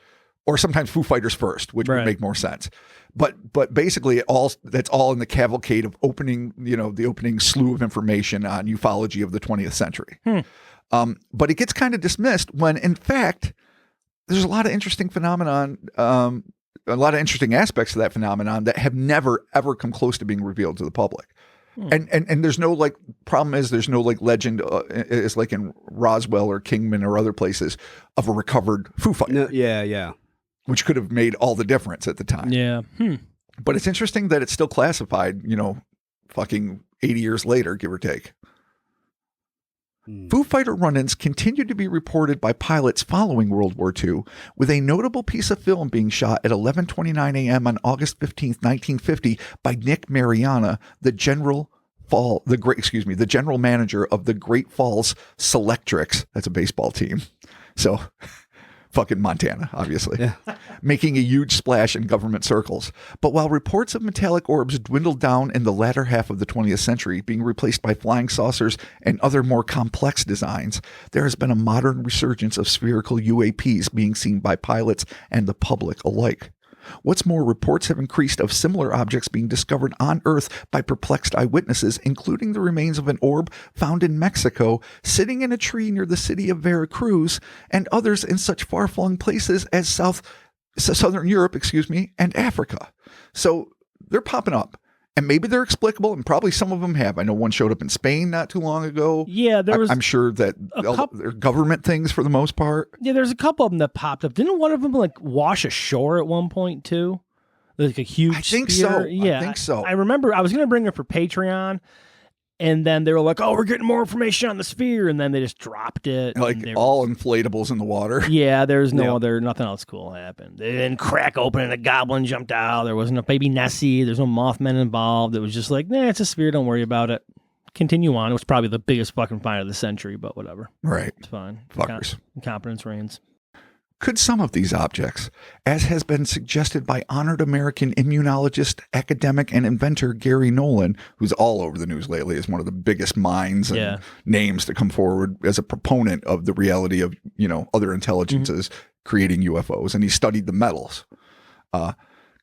or sometimes Foo Fighters first, which would Right. make more sense. But basically, that's all in the cavalcade of opening, the opening slew of information on ufology of the 20th century. But it gets kind of dismissed when, in fact, there's a lot of interesting phenomenon, a lot of interesting aspects of that phenomenon that have never ever come close to being revealed to the public. And there's no problem is there's no legend is like in Roswell or Kingman or other places of a recovered Foo Fighter. No, yeah. Which could have made all the difference at the time. Yeah. But it's interesting that it's still classified, fucking 80 years later, give or take. Foo Fighter run-ins continued to be reported by pilots following World War II, with a notable piece of film being shot at 11:29 a.m. on August 15th, 1950 by Nick Mariana, the general manager of the Great Falls Selectrics. That's a baseball team. So fucking Montana, obviously, making a huge splash in government circles. But while reports of metallic orbs dwindled down in the latter half of the 20th century, being replaced by flying saucers and other more complex designs, there has been a modern resurgence of spherical UAPs being seen by pilots and the public alike. What's more, reports have increased of similar objects being discovered on Earth by perplexed eyewitnesses, including the remains of an orb found in Mexico, sitting in a tree near the city of Veracruz, and others in such far-flung places as Southern Europe, and Africa. So they're popping up. And maybe they're explicable, and probably some of them have. I know one showed up in Spain not too long ago. Yeah, I'm sure that they're government things for the most part. Yeah, there's a couple of them that popped up. Didn't one of them wash ashore at one point too? Like a huge. I think sphere? so. Yeah, I think so. I remember I was going to bring it for Patreon, and then they were like, "Oh, we're getting more information on the sphere," and then they just dropped it. All inflatables in the water. Yeah, there's nothing else cool happened. They didn't crack open and a goblin jumped out. There wasn't a baby Nessie. There's no Mothman involved. It was just like, nah, it's a sphere. Don't worry about it. Continue on. It was probably the biggest fucking find of the century, but whatever. Right. It's fine. Fuckers. Incompetence reigns. Could some of these objects, as has been suggested by honored American immunologist, academic, and inventor Gary Nolan, who's all over the news lately as one of the biggest minds and names to come forward as a proponent of the reality of, other intelligences creating UFOs, and he studied the metals.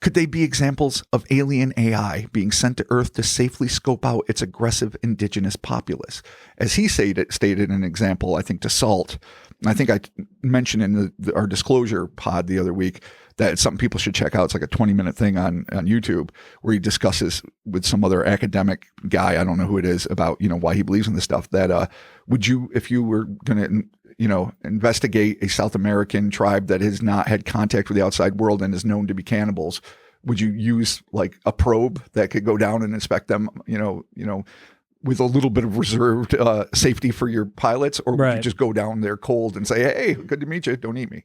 Could they be examples of alien AI being sent to Earth to safely scope out its aggressive indigenous populace? As he stated in an example, I think, to SALT, I think I mentioned in our disclosure pod the other week that it's something people should check out. It's like a 20-minute thing on YouTube where he discusses with some other academic guy, I don't know who it is, about, why he believes in this stuff, that would you, if you were going to, investigate a South American tribe that has not had contact with the outside world and is known to be cannibals, would you use a probe that could go down and inspect them, with a little bit of reserved safety for your pilots, or would you just go down there cold and say, hey, good to meet you, don't eat me?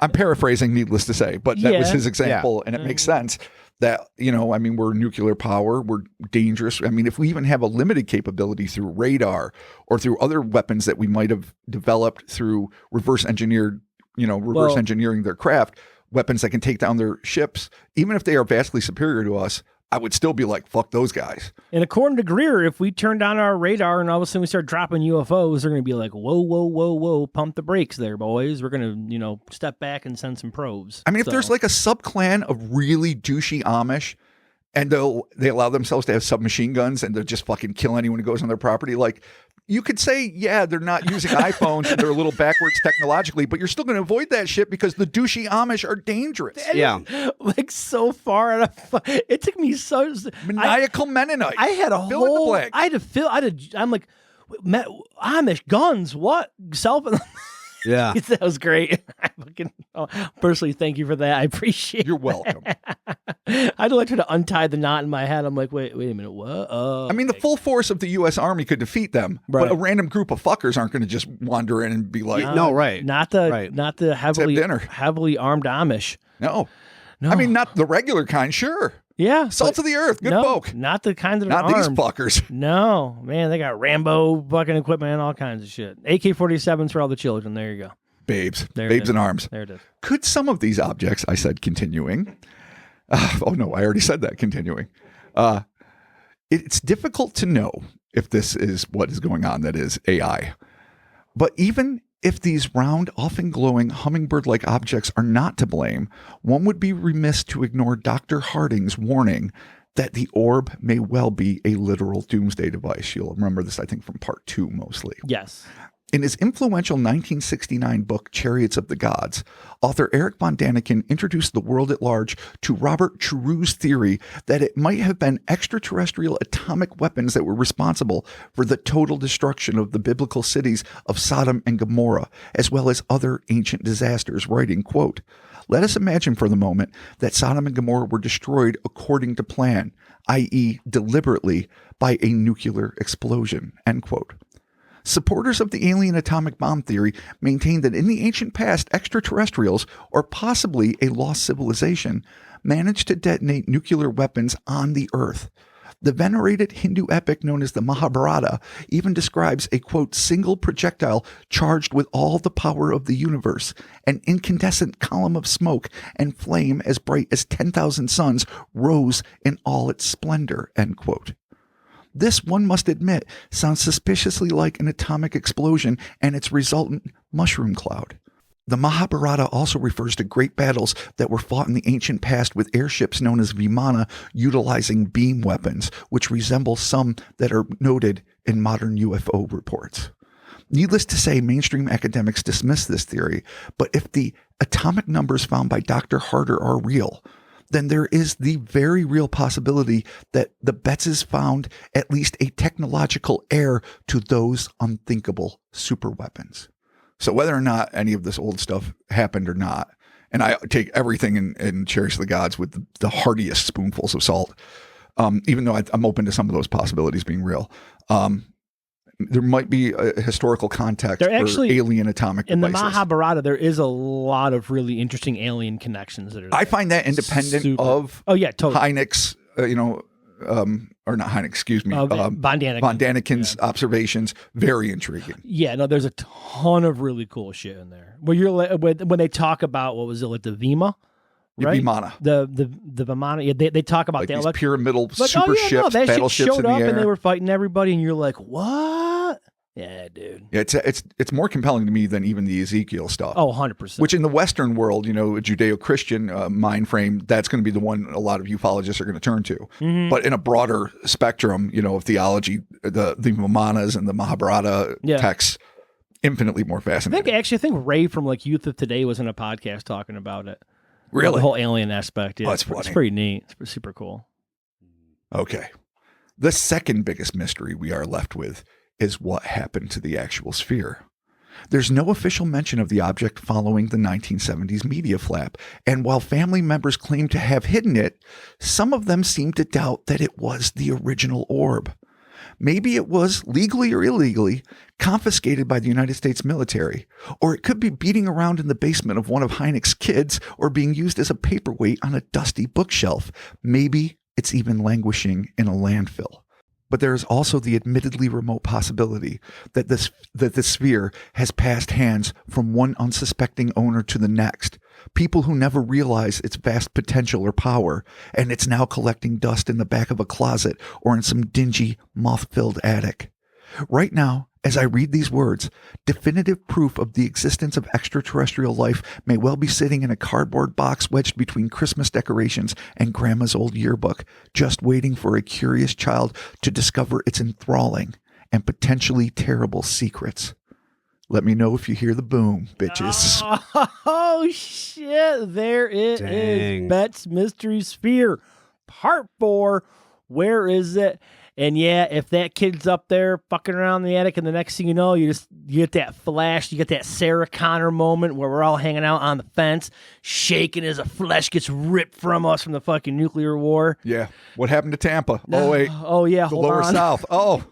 I'm paraphrasing, needless to say, but that was his example, and it makes sense that, we're nuclear power, we're dangerous. If we even have a limited capability through radar or through other weapons that we might have developed through reverse engineering their craft, weapons that can take down their ships, even if they are vastly superior to us, I would still be like, fuck those guys. And according to Greer, if we turn down our radar and all of a sudden we start dropping UFOs, they're going to be like, whoa, pump the brakes there, boys. We're going to, step back and send some probes. If there's a subclan of really douchey Amish, and they allow themselves to have submachine guns and they'll just fucking kill anyone who goes on their property, you could say, they're not using iPhones and they're a little backwards technologically, but you're still going to avoid that shit because the douchey Amish are dangerous. Yeah. So far. It took me so... Maniacal Mennonite. I had a fill in the blank. I'm like, Amish guns, what? Yeah. That was great. Personally, thank you for that. I appreciate it. You're welcome. I'd like to untie the knot in my head. I'm like, wait a minute, what? The full force of the U.S. Army could defeat them, but a random group of fuckers aren't going to just wander in and be like, not the heavily armed Amish. No. Not the regular kind, sure. Yeah. Salt of the earth, good folk. Not the kind that are armed. These fuckers. No, man, they got Rambo fucking equipment and all kinds of shit. AK-47s for all the children. There you go. Babes in arms. There it is. Could some of these objects, I said, continuing. Oh no, I already said that, continuing. It's difficult to know if this is what is going on, that is AI. But even If these round, often glowing, hummingbird-like objects are not to blame, one would be remiss to ignore Dr. Harding's warning that the orb may well be a literal doomsday device. You'll remember this, I think, from part 2 mostly. Yes. In his influential 1969 book, Chariots of the Gods, author Eric von Daniken introduced the world at large to Robert Trueau's theory that it might have been extraterrestrial atomic weapons that were responsible for the total destruction of the biblical cities of Sodom and Gomorrah, as well as other ancient disasters, writing, quote, "Let us imagine for the moment that Sodom and Gomorrah were destroyed according to plan, i.e. deliberately by a nuclear explosion," end quote. Supporters of the alien atomic bomb theory maintain that in the ancient past, extraterrestrials, or possibly a lost civilization, managed to detonate nuclear weapons on the Earth. The venerated Hindu epic known as the Mahabharata even describes a, quote, single projectile charged with all the power of the universe, an incandescent column of smoke and flame as bright as 10,000 suns rose in all its splendor, end quote. This, one must admit, sounds suspiciously like an atomic explosion and its resultant mushroom cloud. The Mahabharata also refers to great battles that were fought in the ancient past with airships known as Vimana utilizing beam weapons, which resemble some that are noted in modern UFO reports. Needless to say, mainstream academics dismiss this theory, but if the atomic numbers found by Dr. Harder are real, then there is the very real possibility that the Betzes found at least a technological heir to those unthinkable superweapons. So whether or not any of this old stuff happened or not, and I take everything in Chariots of the Gods with the heartiest spoonfuls of salt, even though I'm open to some of those possibilities being real, there might be a historical context for alien atomic devices. In the Mahabharata, there is a lot of really interesting alien connections that are there. I find that independent of totally. Hynek's, or not Hynek, excuse me, Von Daniken. Von Daniken's observations, very intriguing. Yeah, no, there's a ton of really cool shit in there. Where you're when they talk about, what was it, like the Vima? Right? Vimana. The Vimana. Yeah, they talk about like that. These like pyramidal super ships, that battleships shit showed in the up air. and they were fighting everybody, and you're like, what? Yeah, dude. Yeah, it's more compelling to me than even the Ezekiel stuff. Oh, 100%. Which in the Western world, a Judeo-Christian mind frame, that's going to be the one a lot of ufologists are going to turn to. Mm-hmm. But in a broader spectrum, of theology, the Vimanas and the Mahabharata texts, infinitely more fascinating. I think Ray from Youth of Today was in a podcast talking about it. Really? The whole alien aspect. Yeah, that's funny. It's pretty neat. It's super cool. Okay. The second biggest mystery we are left with is what happened to the actual sphere. There's no official mention of the object following the 1970s media flap, and while family members claim to have hidden it, some of them seem to doubt that it was the original orb. Maybe it was, legally or illegally, confiscated by the United States military, or it could be beating around in the basement of one of Hynek's kids or being used as a paperweight on a dusty bookshelf. Maybe it's even languishing in a landfill. But there is also the admittedly remote possibility that the sphere has passed hands from one unsuspecting owner to the next, people who never realize its vast potential or power, and it's now collecting dust in the back of a closet or in some dingy, moth-filled attic. Right now, as I read these words, definitive proof of the existence of extraterrestrial life may well be sitting in a cardboard box wedged between Christmas decorations and Grandma's old yearbook, just waiting for a curious child to discover its enthralling and potentially terrible secrets. Let me know if you hear the boom, bitches. Oh, shit. There it is. Betz Mystery Sphere, Part 4. Where is it? And yeah, if that kid's up there fucking around the attic, and the next thing you know, you get that flash, you get that Sarah Connor moment where we're all hanging out on the fence, shaking as the flesh gets ripped from us from the fucking nuclear war. Yeah. What happened to Tampa? Oh, wait. Oh, yeah. The lower South. Oh,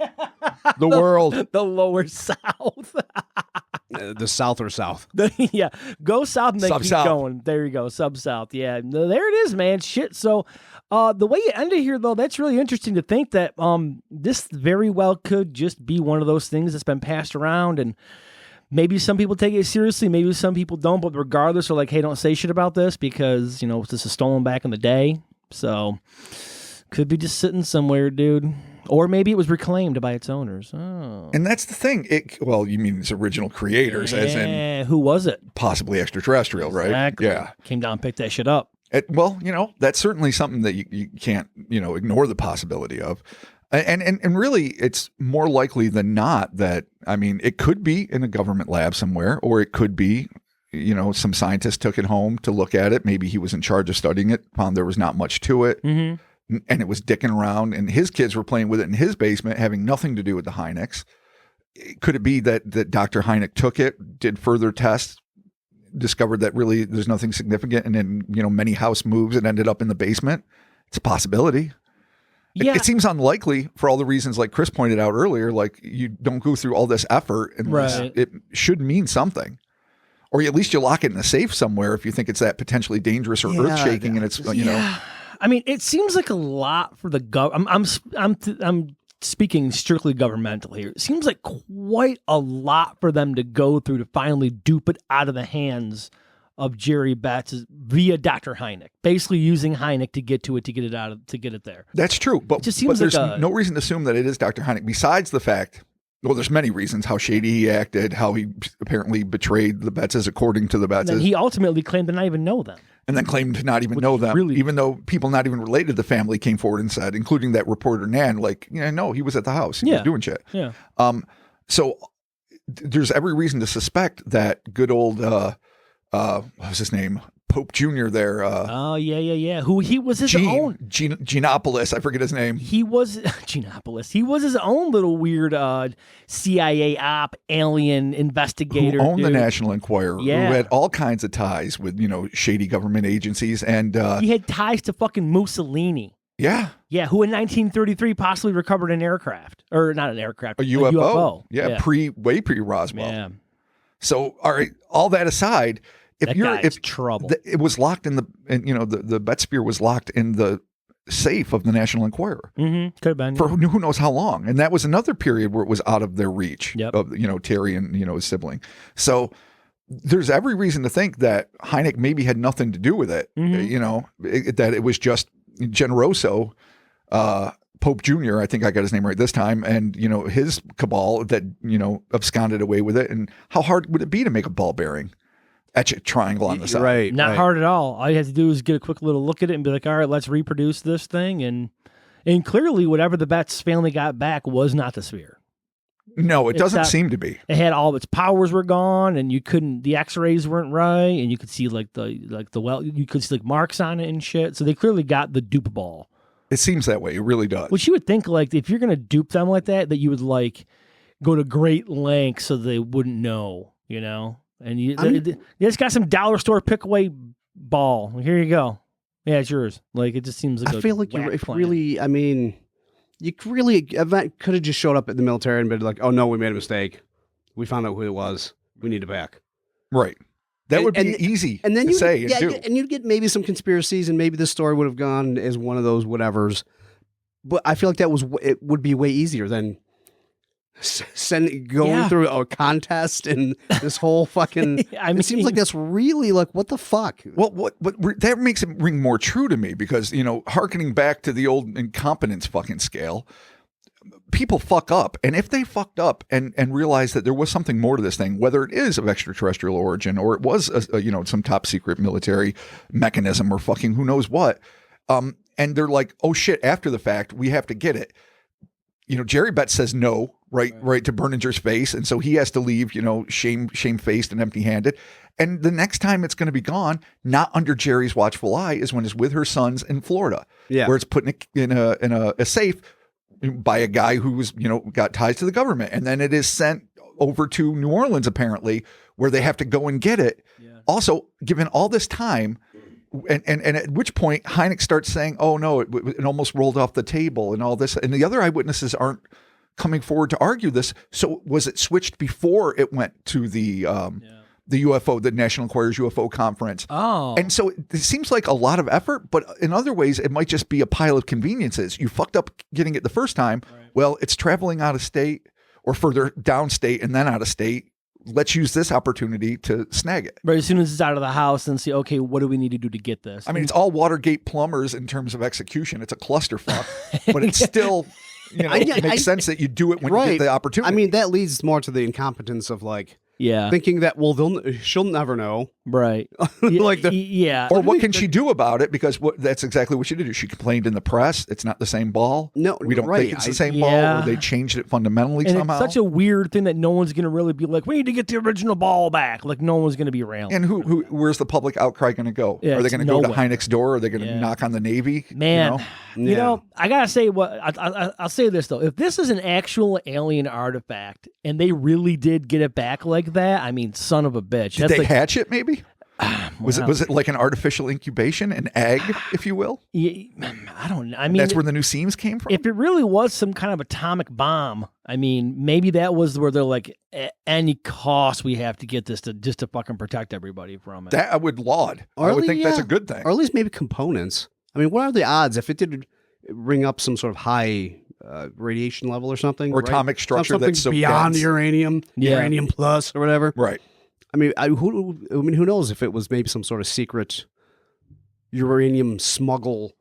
the world. The lower South. The South or South. Yeah. Go South and then keep Sub-South. going. There you go. Sub-South. Yeah. There it is, man. Shit. So, the way you ended here, though, that's really interesting to think that this very well could just be one of those things that's been passed around, and maybe some people take it seriously, maybe some people don't, but regardless, are like, hey, don't say shit about this because, this is stolen back in the day. So, could be just sitting somewhere, dude. Or maybe it was reclaimed by its owners. Oh. And that's the thing. Well, you mean its original creators, as in who was it? possibly extraterrestrial, right? Exactly. Yeah. Came down and picked that shit up. Well, that's certainly something that you can't, ignore the possibility of. And really, it's more likely than not that, it could be in a government lab somewhere, or it could be, some scientist took it home to look at it. Maybe he was in charge of studying it, found there was not much to it. Mm-hmm. And it was dicking around, and his kids were playing with it in his basement, having nothing to do with the Hyneks. Could it be that Dr. Hynek took it, did further tests, discovered that really there's nothing significant, and then, many house moves and ended up in the basement? It's a possibility. Yeah. It seems unlikely for all the reasons like Chris pointed out earlier, like you don't go through all this effort unless it should mean something. Or at least you lock it in a safe somewhere if you think it's that potentially dangerous or earth-shaking, and it's, it seems like a lot for the I'm speaking strictly governmental here. It seems like quite a lot for them to go through to finally dupe it out of the hands of Jerry Betz via Dr. Hynek, basically using Hynek to get to it, to get it there. That's true, but there's no reason to assume that it is Dr. Hynek. Besides the fact, well, there's many reasons how shady he acted, how he apparently betrayed the Betzes, according to the Betzes. And he ultimately claimed to not even know them. And then claimed to not even know them, even though people not even related to the family came forward and said, including that reporter Nan, like, no, he was at the house. He was doing shit. Yeah. So there's every reason to suspect that good old, what was his name? Pope Jr. there. Who he was his own. Genopolis. I forget his name. He was Genopolis. He was his own little weird CIA op, alien investigator. Who owned the National Enquirer. Yeah. Who had all kinds of ties with, shady government agencies. And he had ties to fucking Mussolini. Yeah. Yeah, who in 1933 possibly recovered an aircraft. Or not an aircraft. A UFO. Yeah. Way pre Roswell. Yeah. So, all right, all that aside, if trouble, it was locked in the Betz Sphere was locked in the safe of the National Enquirer. Mm-hmm. Could have been for who knows how long, and that was another period where it was out of their reach. Yep. Of Terry and his sibling. So there's every reason to think that Hynek maybe had nothing to do with it. Mm-hmm. That it was just Generoso. Pope Jr., I think I got his name right this time, and his cabal that absconded away with it. And how hard would it be to make a ball bearing? Etch a triangle on the side. Right. Not hard at all. All you have to do is get a quick little look at it and be like, all right, let's reproduce this thing. And clearly whatever the Betz family got back was not the sphere. No, it doesn't seem to be. It had all of its powers were gone, and the X-rays weren't right, and you could see you could see marks on it and shit. So they clearly got the dupe ball. It seems that way. It really does. Which you would think, if you're gonna dupe them like that you would go to great lengths so they wouldn't know, And you just got some dollar store pick away ball. Here you go. Yeah, it's yours. It just seems like I feel like you really could have just showed up at the military and been like, oh no, we made a mistake. We found out who it was. We need it back. Right. That would be easy to say and do. And you'd get maybe some conspiracies, and maybe the story would have gone as one of those whatevers. But I feel like it would be way easier than going through a contest and this whole fucking. It seems like that's really what the fuck. Well, what that makes it ring more true to me because harkening back to the old incompetence fucking scale. People fuck up, and if they fucked up and realized that there was something more to this thing, whether it is of extraterrestrial origin or it was some top secret military mechanism or fucking who knows what, and they're like, oh shit, after the fact we have to get it. Jerry Betz says no, right to Berninger's face, and so he has to leave, shamefaced and empty-handed. And the next time it's going to be gone, not under Jerry's watchful eye, is when it's with her sons in Florida, where it's put in a safe by a guy who was, got ties to the government. And then it is sent over to New Orleans, apparently, where they have to go and get it. Yeah. Also, given all this time, and at which point Hynek starts saying, oh no, it almost rolled off the table and all this. And the other eyewitnesses aren't coming forward to argue this. So was it switched before it went to the UFO, the National Enquirer's UFO conference? Oh. And so it seems like a lot of effort, but in other ways, it might just be a pile of conveniences. You fucked up getting it the first time. Right. Well, it's traveling out of state or further downstate and then out of state. Let's use this opportunity to snag it. Right. As soon as it's out of the house and see, okay, what do we need to do to get this? I mean, it's all Watergate plumbers in terms of execution. It's a clusterfuck, but it's still, it makes sense that you do it when you get the opportunity. I mean, that leads more to the incompetence of like thinking that she'll never know, right? Like or what can she do about it? Because that's exactly what she did. She complained in the press. It's not the same ball. No, we don't think it's the same ball, or they changed it fundamentally and somehow. It's such a weird thing that no one's going to really be like, we need to get the original ball back. Like no one's going to be around. And where's the public outcry going to go? Are they going to go to Hynek's door? Are they going to knock on the Navy? Man, you know, I gotta say I'll say this though. If this is an actual alien artifact and they really did get it back like that, I mean, son of a bitch. Did they hatch it? Maybe. Was it like an artificial incubation, an egg, if you will? I don't know. I mean, that's where the new seams came from. If it really was some kind of atomic bomb, I mean, maybe that was where they're like, at any cost, we have to get this just to fucking protect everybody from it. That I would laud. I would think that's a good thing. Or at least maybe components. I mean, what are the odds if it did ring up some sort of high radiation level or something, or atomic structure that's so beyond dense. uranium plus or whatever, right? I mean, who knows if it was maybe some sort of secret uranium smuggle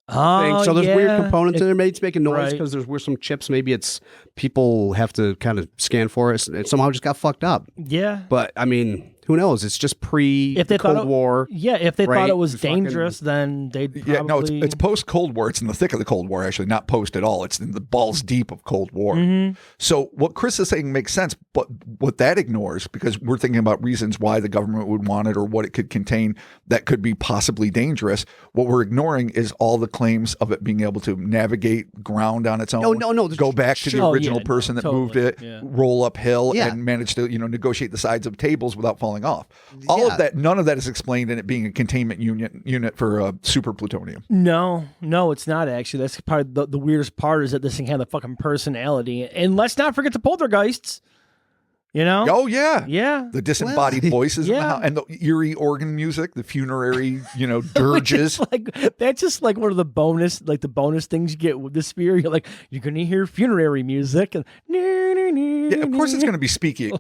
thing. So there's weird components in there. Maybe it's making noise because there's some chips. Maybe it's people have to kind of scan for it. It somehow just got fucked up. Yeah. But I mean, who knows? It's just Cold War. Yeah, if they thought it was dangerous, then they'd probably... Yeah, no, it's post-Cold War. It's in the thick of the Cold War, actually, not post at all. It's in the balls deep of Cold War. Mm-hmm. So what Chris is saying makes sense, but what that ignores, because we're thinking about reasons why the government would want it or what it could contain that could be possibly dangerous, what we're ignoring is all the claims of it being able to navigate ground on its own. No. Go back to the original person that moved it, roll uphill, and manage to negotiate the sides of tables without falling off. All of that, none of that is explained in it being a containment unit for super plutonium. No, it's not actually. That's probably the weirdest part is that this thing had the fucking personality. And let's not forget the poltergeists. You know? Oh, yeah. Yeah. The disembodied voices in the house, and the eerie organ music, the funerary, dirges. That's just like one of the bonus things you get with the Sphere. You're like, you're going to hear funerary music. And of course it's going to be spooky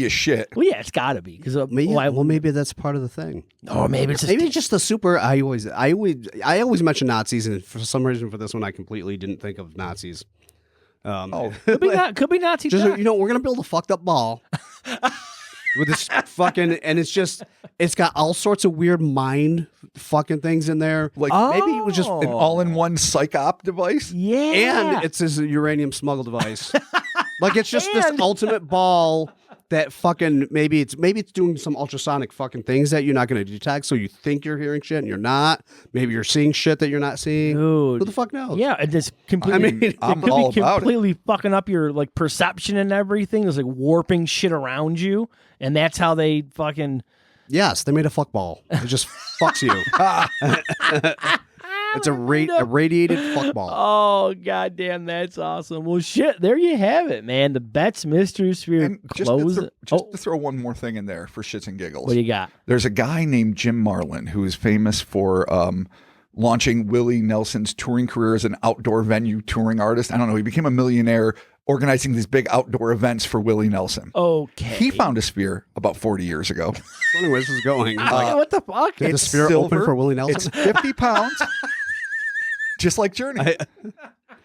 as shit. Well, yeah, it's got to be. Maybe that's part of the thing. Or maybe it's just the super. I always mention Nazis, and for some reason for this one, I completely didn't think of Nazis. Could be Nazi. Just we're gonna build a fucked up ball with this fucking, and it's got all sorts of weird mind fucking things in there. Like maybe it was just an all-in-one psych op device. Yeah, and it's this uranium smuggle device. Like it's just this ultimate ball that fucking maybe it's doing some ultrasonic fucking things that you're not going to detect. So you think you're hearing shit and you're not. Maybe you're seeing shit that you're not seeing. Dude. Who the fuck knows? Yeah, it just completely. I'm all about completely fucking up your like perception and everything. It's like warping shit around you, and that's how they fucking. Yes, they made a fuck ball. It just fucks you. It's a radiated fuckball. Oh, goddamn, that's awesome. Well, shit, there you have it, man. The Betz Mystery Sphere close. Just to throw one more thing in there for shits and giggles. What do you got? There's a guy named Jim Marlin who is famous for launching Willie Nelson's touring career as an outdoor venue touring artist. I don't know. He became a millionaire organizing these big outdoor events for Willie Nelson. Okay. He found a sphere about 40 years ago. I wonder where this is going. What the fuck? Is the sphere silver, open for Willie Nelson? It's 50 pounds. Just like Journey.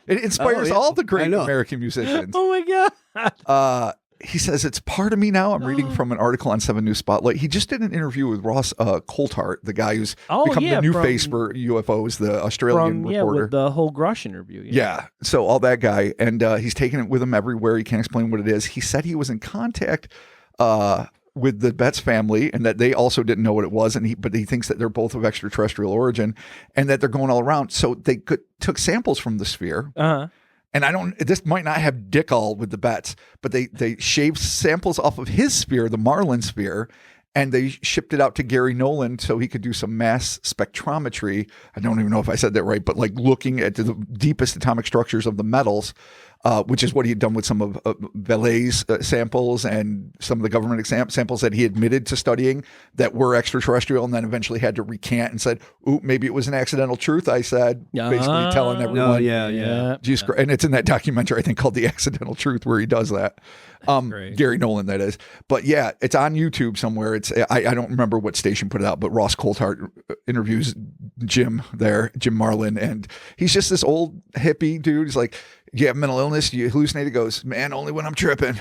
It inspires all the great American musicians. Oh, my God. He says, it's part of me now. I'm reading from an article on 7 News Spotlight. He just did an interview with Ross Coulthart, the guy who's become the new face for UFOs, the Australian reporter. With the whole Grush interview. Yeah. So all that guy. And he's taking it with him everywhere. He can't explain what it is. He said he was in contact with the Betz family and that they also didn't know what it was. But he thinks that they're both of extraterrestrial origin and that they're going all around. So they took samples from the sphere. Uh-huh. And this might not have dick all with the Betz, but they shaved samples off of his sphere, the Marlin sphere, and they shipped it out to Gary Nolan so he could do some mass spectrometry. I don't even know if I said that right, but like looking at the deepest atomic structures of the metals. which is what he had done with some of Vellet's samples and some of the government samples that he admitted to studying that were extraterrestrial, and then eventually had to recant and said, "Ooh, maybe it was an accidental truth." I said, basically telling everyone, Oh, yeah. Jesus Christ. And it's in that documentary, I think, called "The Accidental Truth," where he does that. Gary Nolan, that is. But yeah, it's on YouTube somewhere. It's I don't remember what station put it out, but Ross Coulthart interviews Jim Marlin, and he's just this old hippie dude. He's like, "Do you have mental illness? Do you hallucinate?" He goes, "Man, only when I'm tripping,"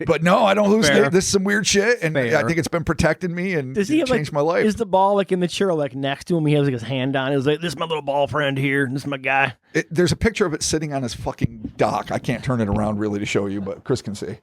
But no, I don't hallucinate. Fair. This is some weird shit, and Fair. I think it's been protecting me and Does he have, changed my life. Is the ball like in the chair, like next to him? He has like his hand on it. He's like, "This is my little ball friend here. This is my guy." There's a picture of it sitting on his fucking dock. I can't turn it around really to show you, but Chris can see.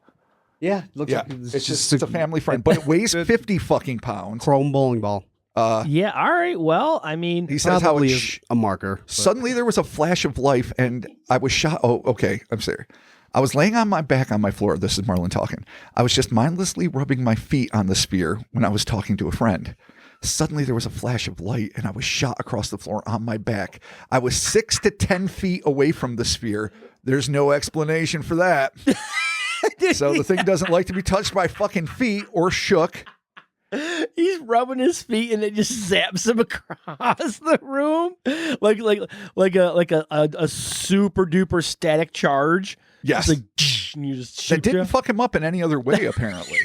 Yeah, looks like It's a family friend, but it weighs 50 fucking pounds. chrome bowling ball. Yeah. All right. Well, I mean, He says how Probably it is a marker. but- suddenly there was a flash of life, and I was shot. Oh, okay. I'm sorry. I was laying on my back on my floor. This is Marlin talking. I was just mindlessly rubbing my feet on the sphere when I was talking to a friend. Suddenly there was a flash of light, and I was shot across the floor on my back. I was 6 to 10 feet away from the sphere. There's no explanation for that. So the thing doesn't like to be touched by fucking feet or shook. he's rubbing his feet and it just zaps him across the room like a super duper static charge. Yes. It's like, and you just shoot That didn't you. fuck him up in any other way, apparently.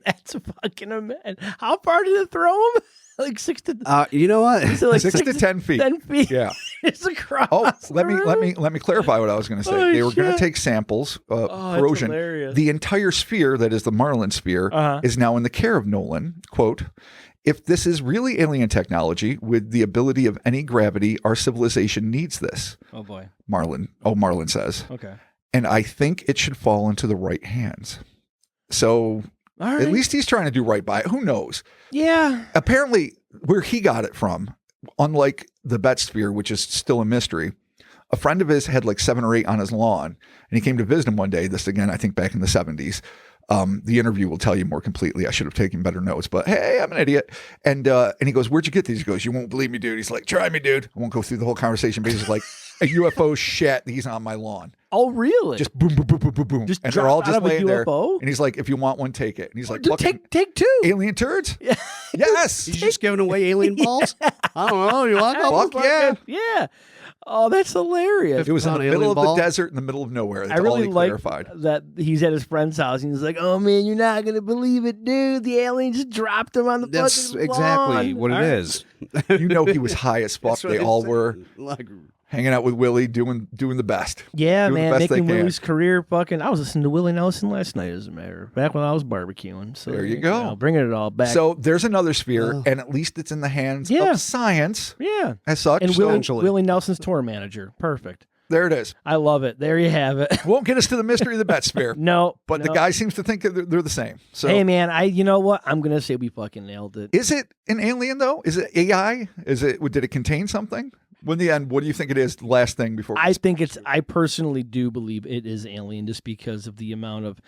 That's fucking amazing. How far did it throw him? Like 6 to You know what? so like 6 to 10 feet. 10 feet. Yeah. It's across. Oh, let the room. me clarify what I was going to say. Holy They were going to shit. take samples, that's corrosion. hilarious. The entire sphere, that is the Marlin sphere, is now in the care of Nolan. Quote, "If this is really alien technology with the ability of any gravity, our civilization needs this." Oh boy. Marlin says. Okay. "And I think it should fall into the right hands." So All right. at least he's trying to do right by it. Who knows? Yeah. Apparently, where he got it from, unlike the Betz Sphere, which is still a mystery, a friend of his had like 7 or 8 on his lawn, and he came to visit him one day. This again, I think back in the 70s. The interview will tell you more completely. I should have taken better notes, but hey, I'm an idiot. And he goes, "Where'd you get these?" He goes, "You won't believe me, dude." He's like, "Try me, dude." I won't go through the whole conversation, but he's just like, a UFO shit. He's on my lawn. Oh really? Just boom, boom, boom, boom, boom, boom. Just And they're drop all out just of a laying there. UFO? And he's like, "If you want one, take it." And he's like, Dude, "Fucking take 2. alien turds?" Yeah. Yes. He's just giving away alien balls? I don't know. You want a couple? Fuck yeah. Yeah. Oh, that's hilarious. It was in Pound the middle alien of ball. the desert, in the middle of nowhere. That's I really all he like clarified. that he's at his friend's house and he's like, "Oh man, you're not gonna believe it, dude. The alien just dropped him on the That's fucking exactly lawn." what it All right. is. You know he was high as fuck. That's what They I'm all saying. were Like, hanging out with Willie, doing the best. Yeah, Doing the man, best they making can. Willie's career fucking. I was listening to Willie Nelson last night, as a matter back when I was barbecuing. So There you go. know, bringing it all back. So there's another sphere, Oh. and at least it's in the hands Yeah. of science yeah, as such. and So Willie Nelson's tour manager, perfect. there it is. I love it. There you have it. Won't get us to the mystery of the Betz Sphere, No, but the no. guy seems to think that they're the same. So Hey man, you know what? I'm gonna say we fucking nailed it. is it an alien though? Is it AI? Did it contain something? In the end, what do you think it is? The last thing before I personally do believe it is alien, just because of the amount of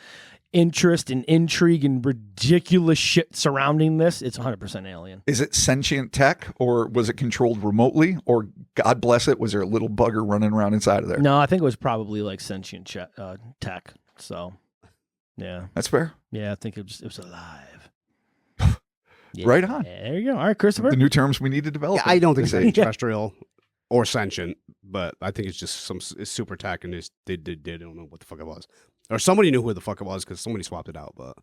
interest and intrigue and ridiculous shit surrounding this. It's 100% alien. Is it sentient tech, or was it controlled remotely, or God bless it, was there a little bugger running around inside of there? No, I think it was probably like sentient tech. So, yeah, That's fair. yeah, I think it was alive. Yeah, Right on. there you go. All right, Christopher. The new terms we need to develop. yeah, I don't think This it's age. extraterrestrial or sentient, but I think it's just it's super tech, and they don't know what the fuck it was, or somebody knew who the fuck it was because somebody swapped it out. But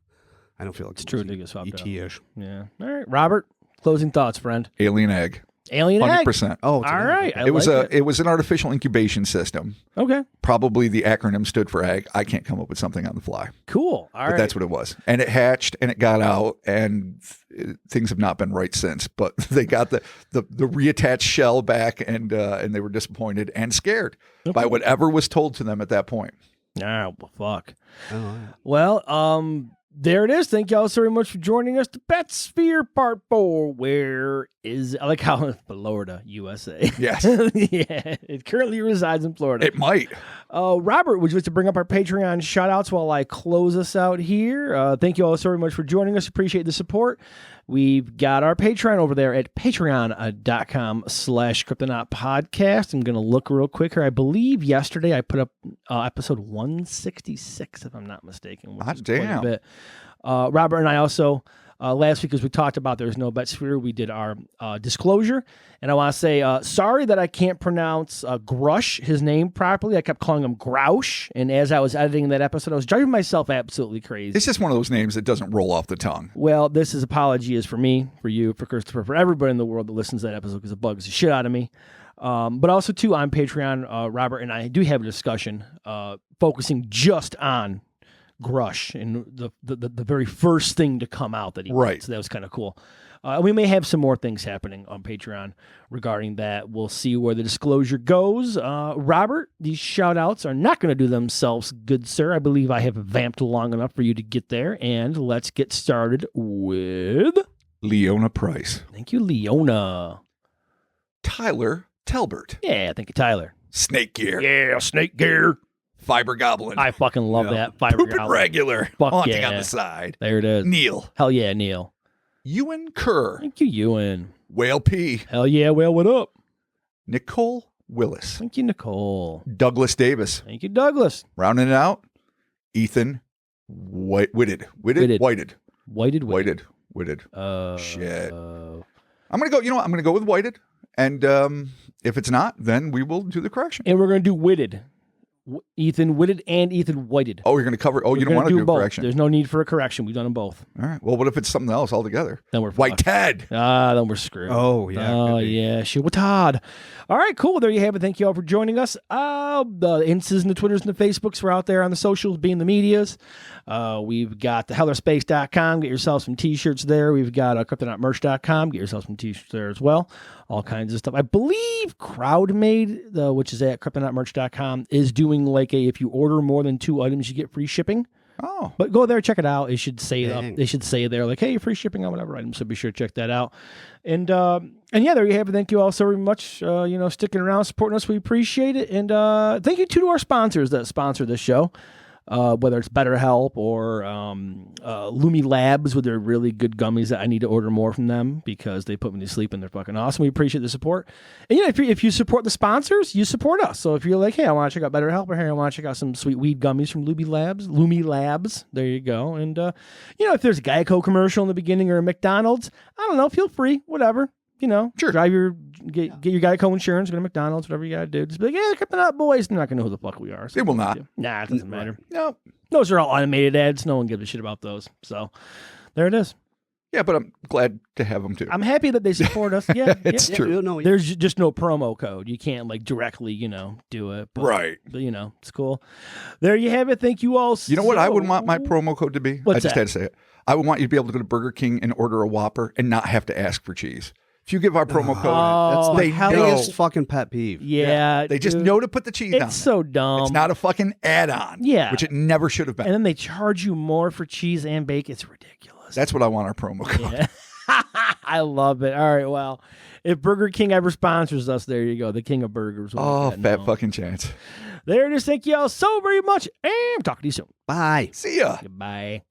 I don't feel like It's true, they get swapped out. ET-ish. Yeah. All right, Robert. Closing thoughts, friend. Alien egg. Alien egg. 100%. Oh, it's All an right. egg. I like It was an artificial incubation system. Okay. Probably the acronym stood for egg. I can't come up with something on the fly, Cool. All but right. that's what it was. And it hatched and it got out, and things have not been right since. But they got the reattached shell back, and they were disappointed and scared by whatever was told to them at that point. Ah, well, fuck. Oh, all right. Well, there it is. Thank y'all so very much for joining us. The Betz Sphere Part 4, where is, I like how Florida, USA. Yes. Yeah, it currently resides in Florida. It might. Robert, would you like to bring up our Patreon shout-outs while I close us out here? Thank you all so very much for joining us. Appreciate the support. We've got our Patreon over there at patreon.com/Cryptonaut podcast. I'm going to look real quick here. I believe yesterday I put up episode 166, if I'm not mistaken. Which Hot is quite a damn. bit. Robert and I also, last week, as we talked about, there's no Betz Sphere, we did our disclosure. And I want to say, sorry that I can't pronounce Grush, his name, properly. I kept calling him Groush. And as I was editing that episode, I was driving myself absolutely crazy. It's just one of those names that doesn't roll off the tongue. Well, this is apology is for me, for you, for Christopher, for everybody in the world that listens to that episode because it bugs the shit out of me. But also, too, on Patreon, Robert and I do have a discussion focusing just on Grush and the very first thing to come out that he Right. did. So that was kind of cool. We may have some more things happening on Patreon regarding that. We'll see where the disclosure goes. Robert, these shout-outs are not going to do themselves good, sir. I believe I have vamped long enough for you to get there. And let's get started with... Leona Price. Thank you, Leona. Tyler Telbert. Yeah, thank you, Tyler. Snake Gear. Yeah, Snake Gear. Fiber Goblin. I fucking love that. Fiber Pooping Goblin. Regular. Fuck Haunting yeah. on the side. There it is. Neil. Hell yeah, Neil. Ewan Kerr. Thank you, Ewan. Whale P. Hell yeah, well, what up? Nicole Willis. Thank you, Nicole. Douglas Davis. Thank you, Douglas. Rounding it out, Ethan Whitted. Whited. Shit. I'm gonna go. You know what? I'm gonna go with Whited, and if it's not, then we will do the correction. And we're going to do Witted. Ethan Witted and Ethan Whited. Oh, you're gonna cover. Oh, you don't want to do a both. correction. There's no need for a correction. We've done them both. All right. Well, what if it's something else altogether? Then we're White fucked. Ted. Then we're screwed. Oh, yeah. Oh, could be. yeah. Shit with Todd. All right, cool. There you have it. Thank you all for joining us. The Instas and the Twitters and the Facebooks, we're out there on the socials, being the medias. We've got the hellerspace.com. Get yourself some t-shirts there. We've got cryptonautmerch.com. Get yourself some t-shirts there as well. All kinds of stuff. I believe CrowdMade, which is at cryptonautmerch.com, is doing like if you order more than 2 items, you get free shipping. Oh, But go there, check it out. It should say Dang. they should say there like, hey, free shipping on whatever item. So be sure to check that out. And yeah, there you have it. Thank you all so very much. Sticking around, supporting us. We appreciate it. And thank you to our sponsors that sponsor this show. Whether it's BetterHelp or Lumi Labs with their really good gummies that I need to order more from them because they put me to sleep and they're fucking awesome. We appreciate the support. And if you support the sponsors, you support us. So if you're like, hey, I want to check out BetterHelp, or hey, I want to check out some sweet weed gummies from Lumi Labs, there you go. And if there's a Geico commercial in the beginning or a McDonald's, I don't know, feel free, whatever. Sure. Get your Geico insurance, go to McDonald's, whatever you got to do. Just be like, yeah, Cryptonaut boys. They're not going to know who the fuck we are. So They will not. Nah, it doesn't matter. No. Those are all automated ads. No one gives a shit about those. So there it is. Yeah, but I'm glad to have them too. I'm happy that they support us. Yeah. It's yeah. true. No, There's just no promo code. You can't directly, do it. But, Right. But, it's cool. There you have it. Thank you all. You know what I would want my promo code to be? What's I just that? had to say it. I would want you to be able to go to Burger King and order a Whopper and not have to ask for cheese. If you give our promo code, Oh, That's they the hell know. biggest fucking pet peeve. Yeah. They just dude. know to put the cheese on. It's so dumb. It's not a fucking add-on. Yeah. Which it never should have been. And then they charge you more for cheese and bacon. It's ridiculous. That's what I want our promo code. Yeah. I love it. All right, well, if Burger King ever sponsors us, there you go. The king of burgers. Oh, fat fucking chance. There it is. Thank you all so very much. And talk to you soon. Bye. See ya. Goodbye.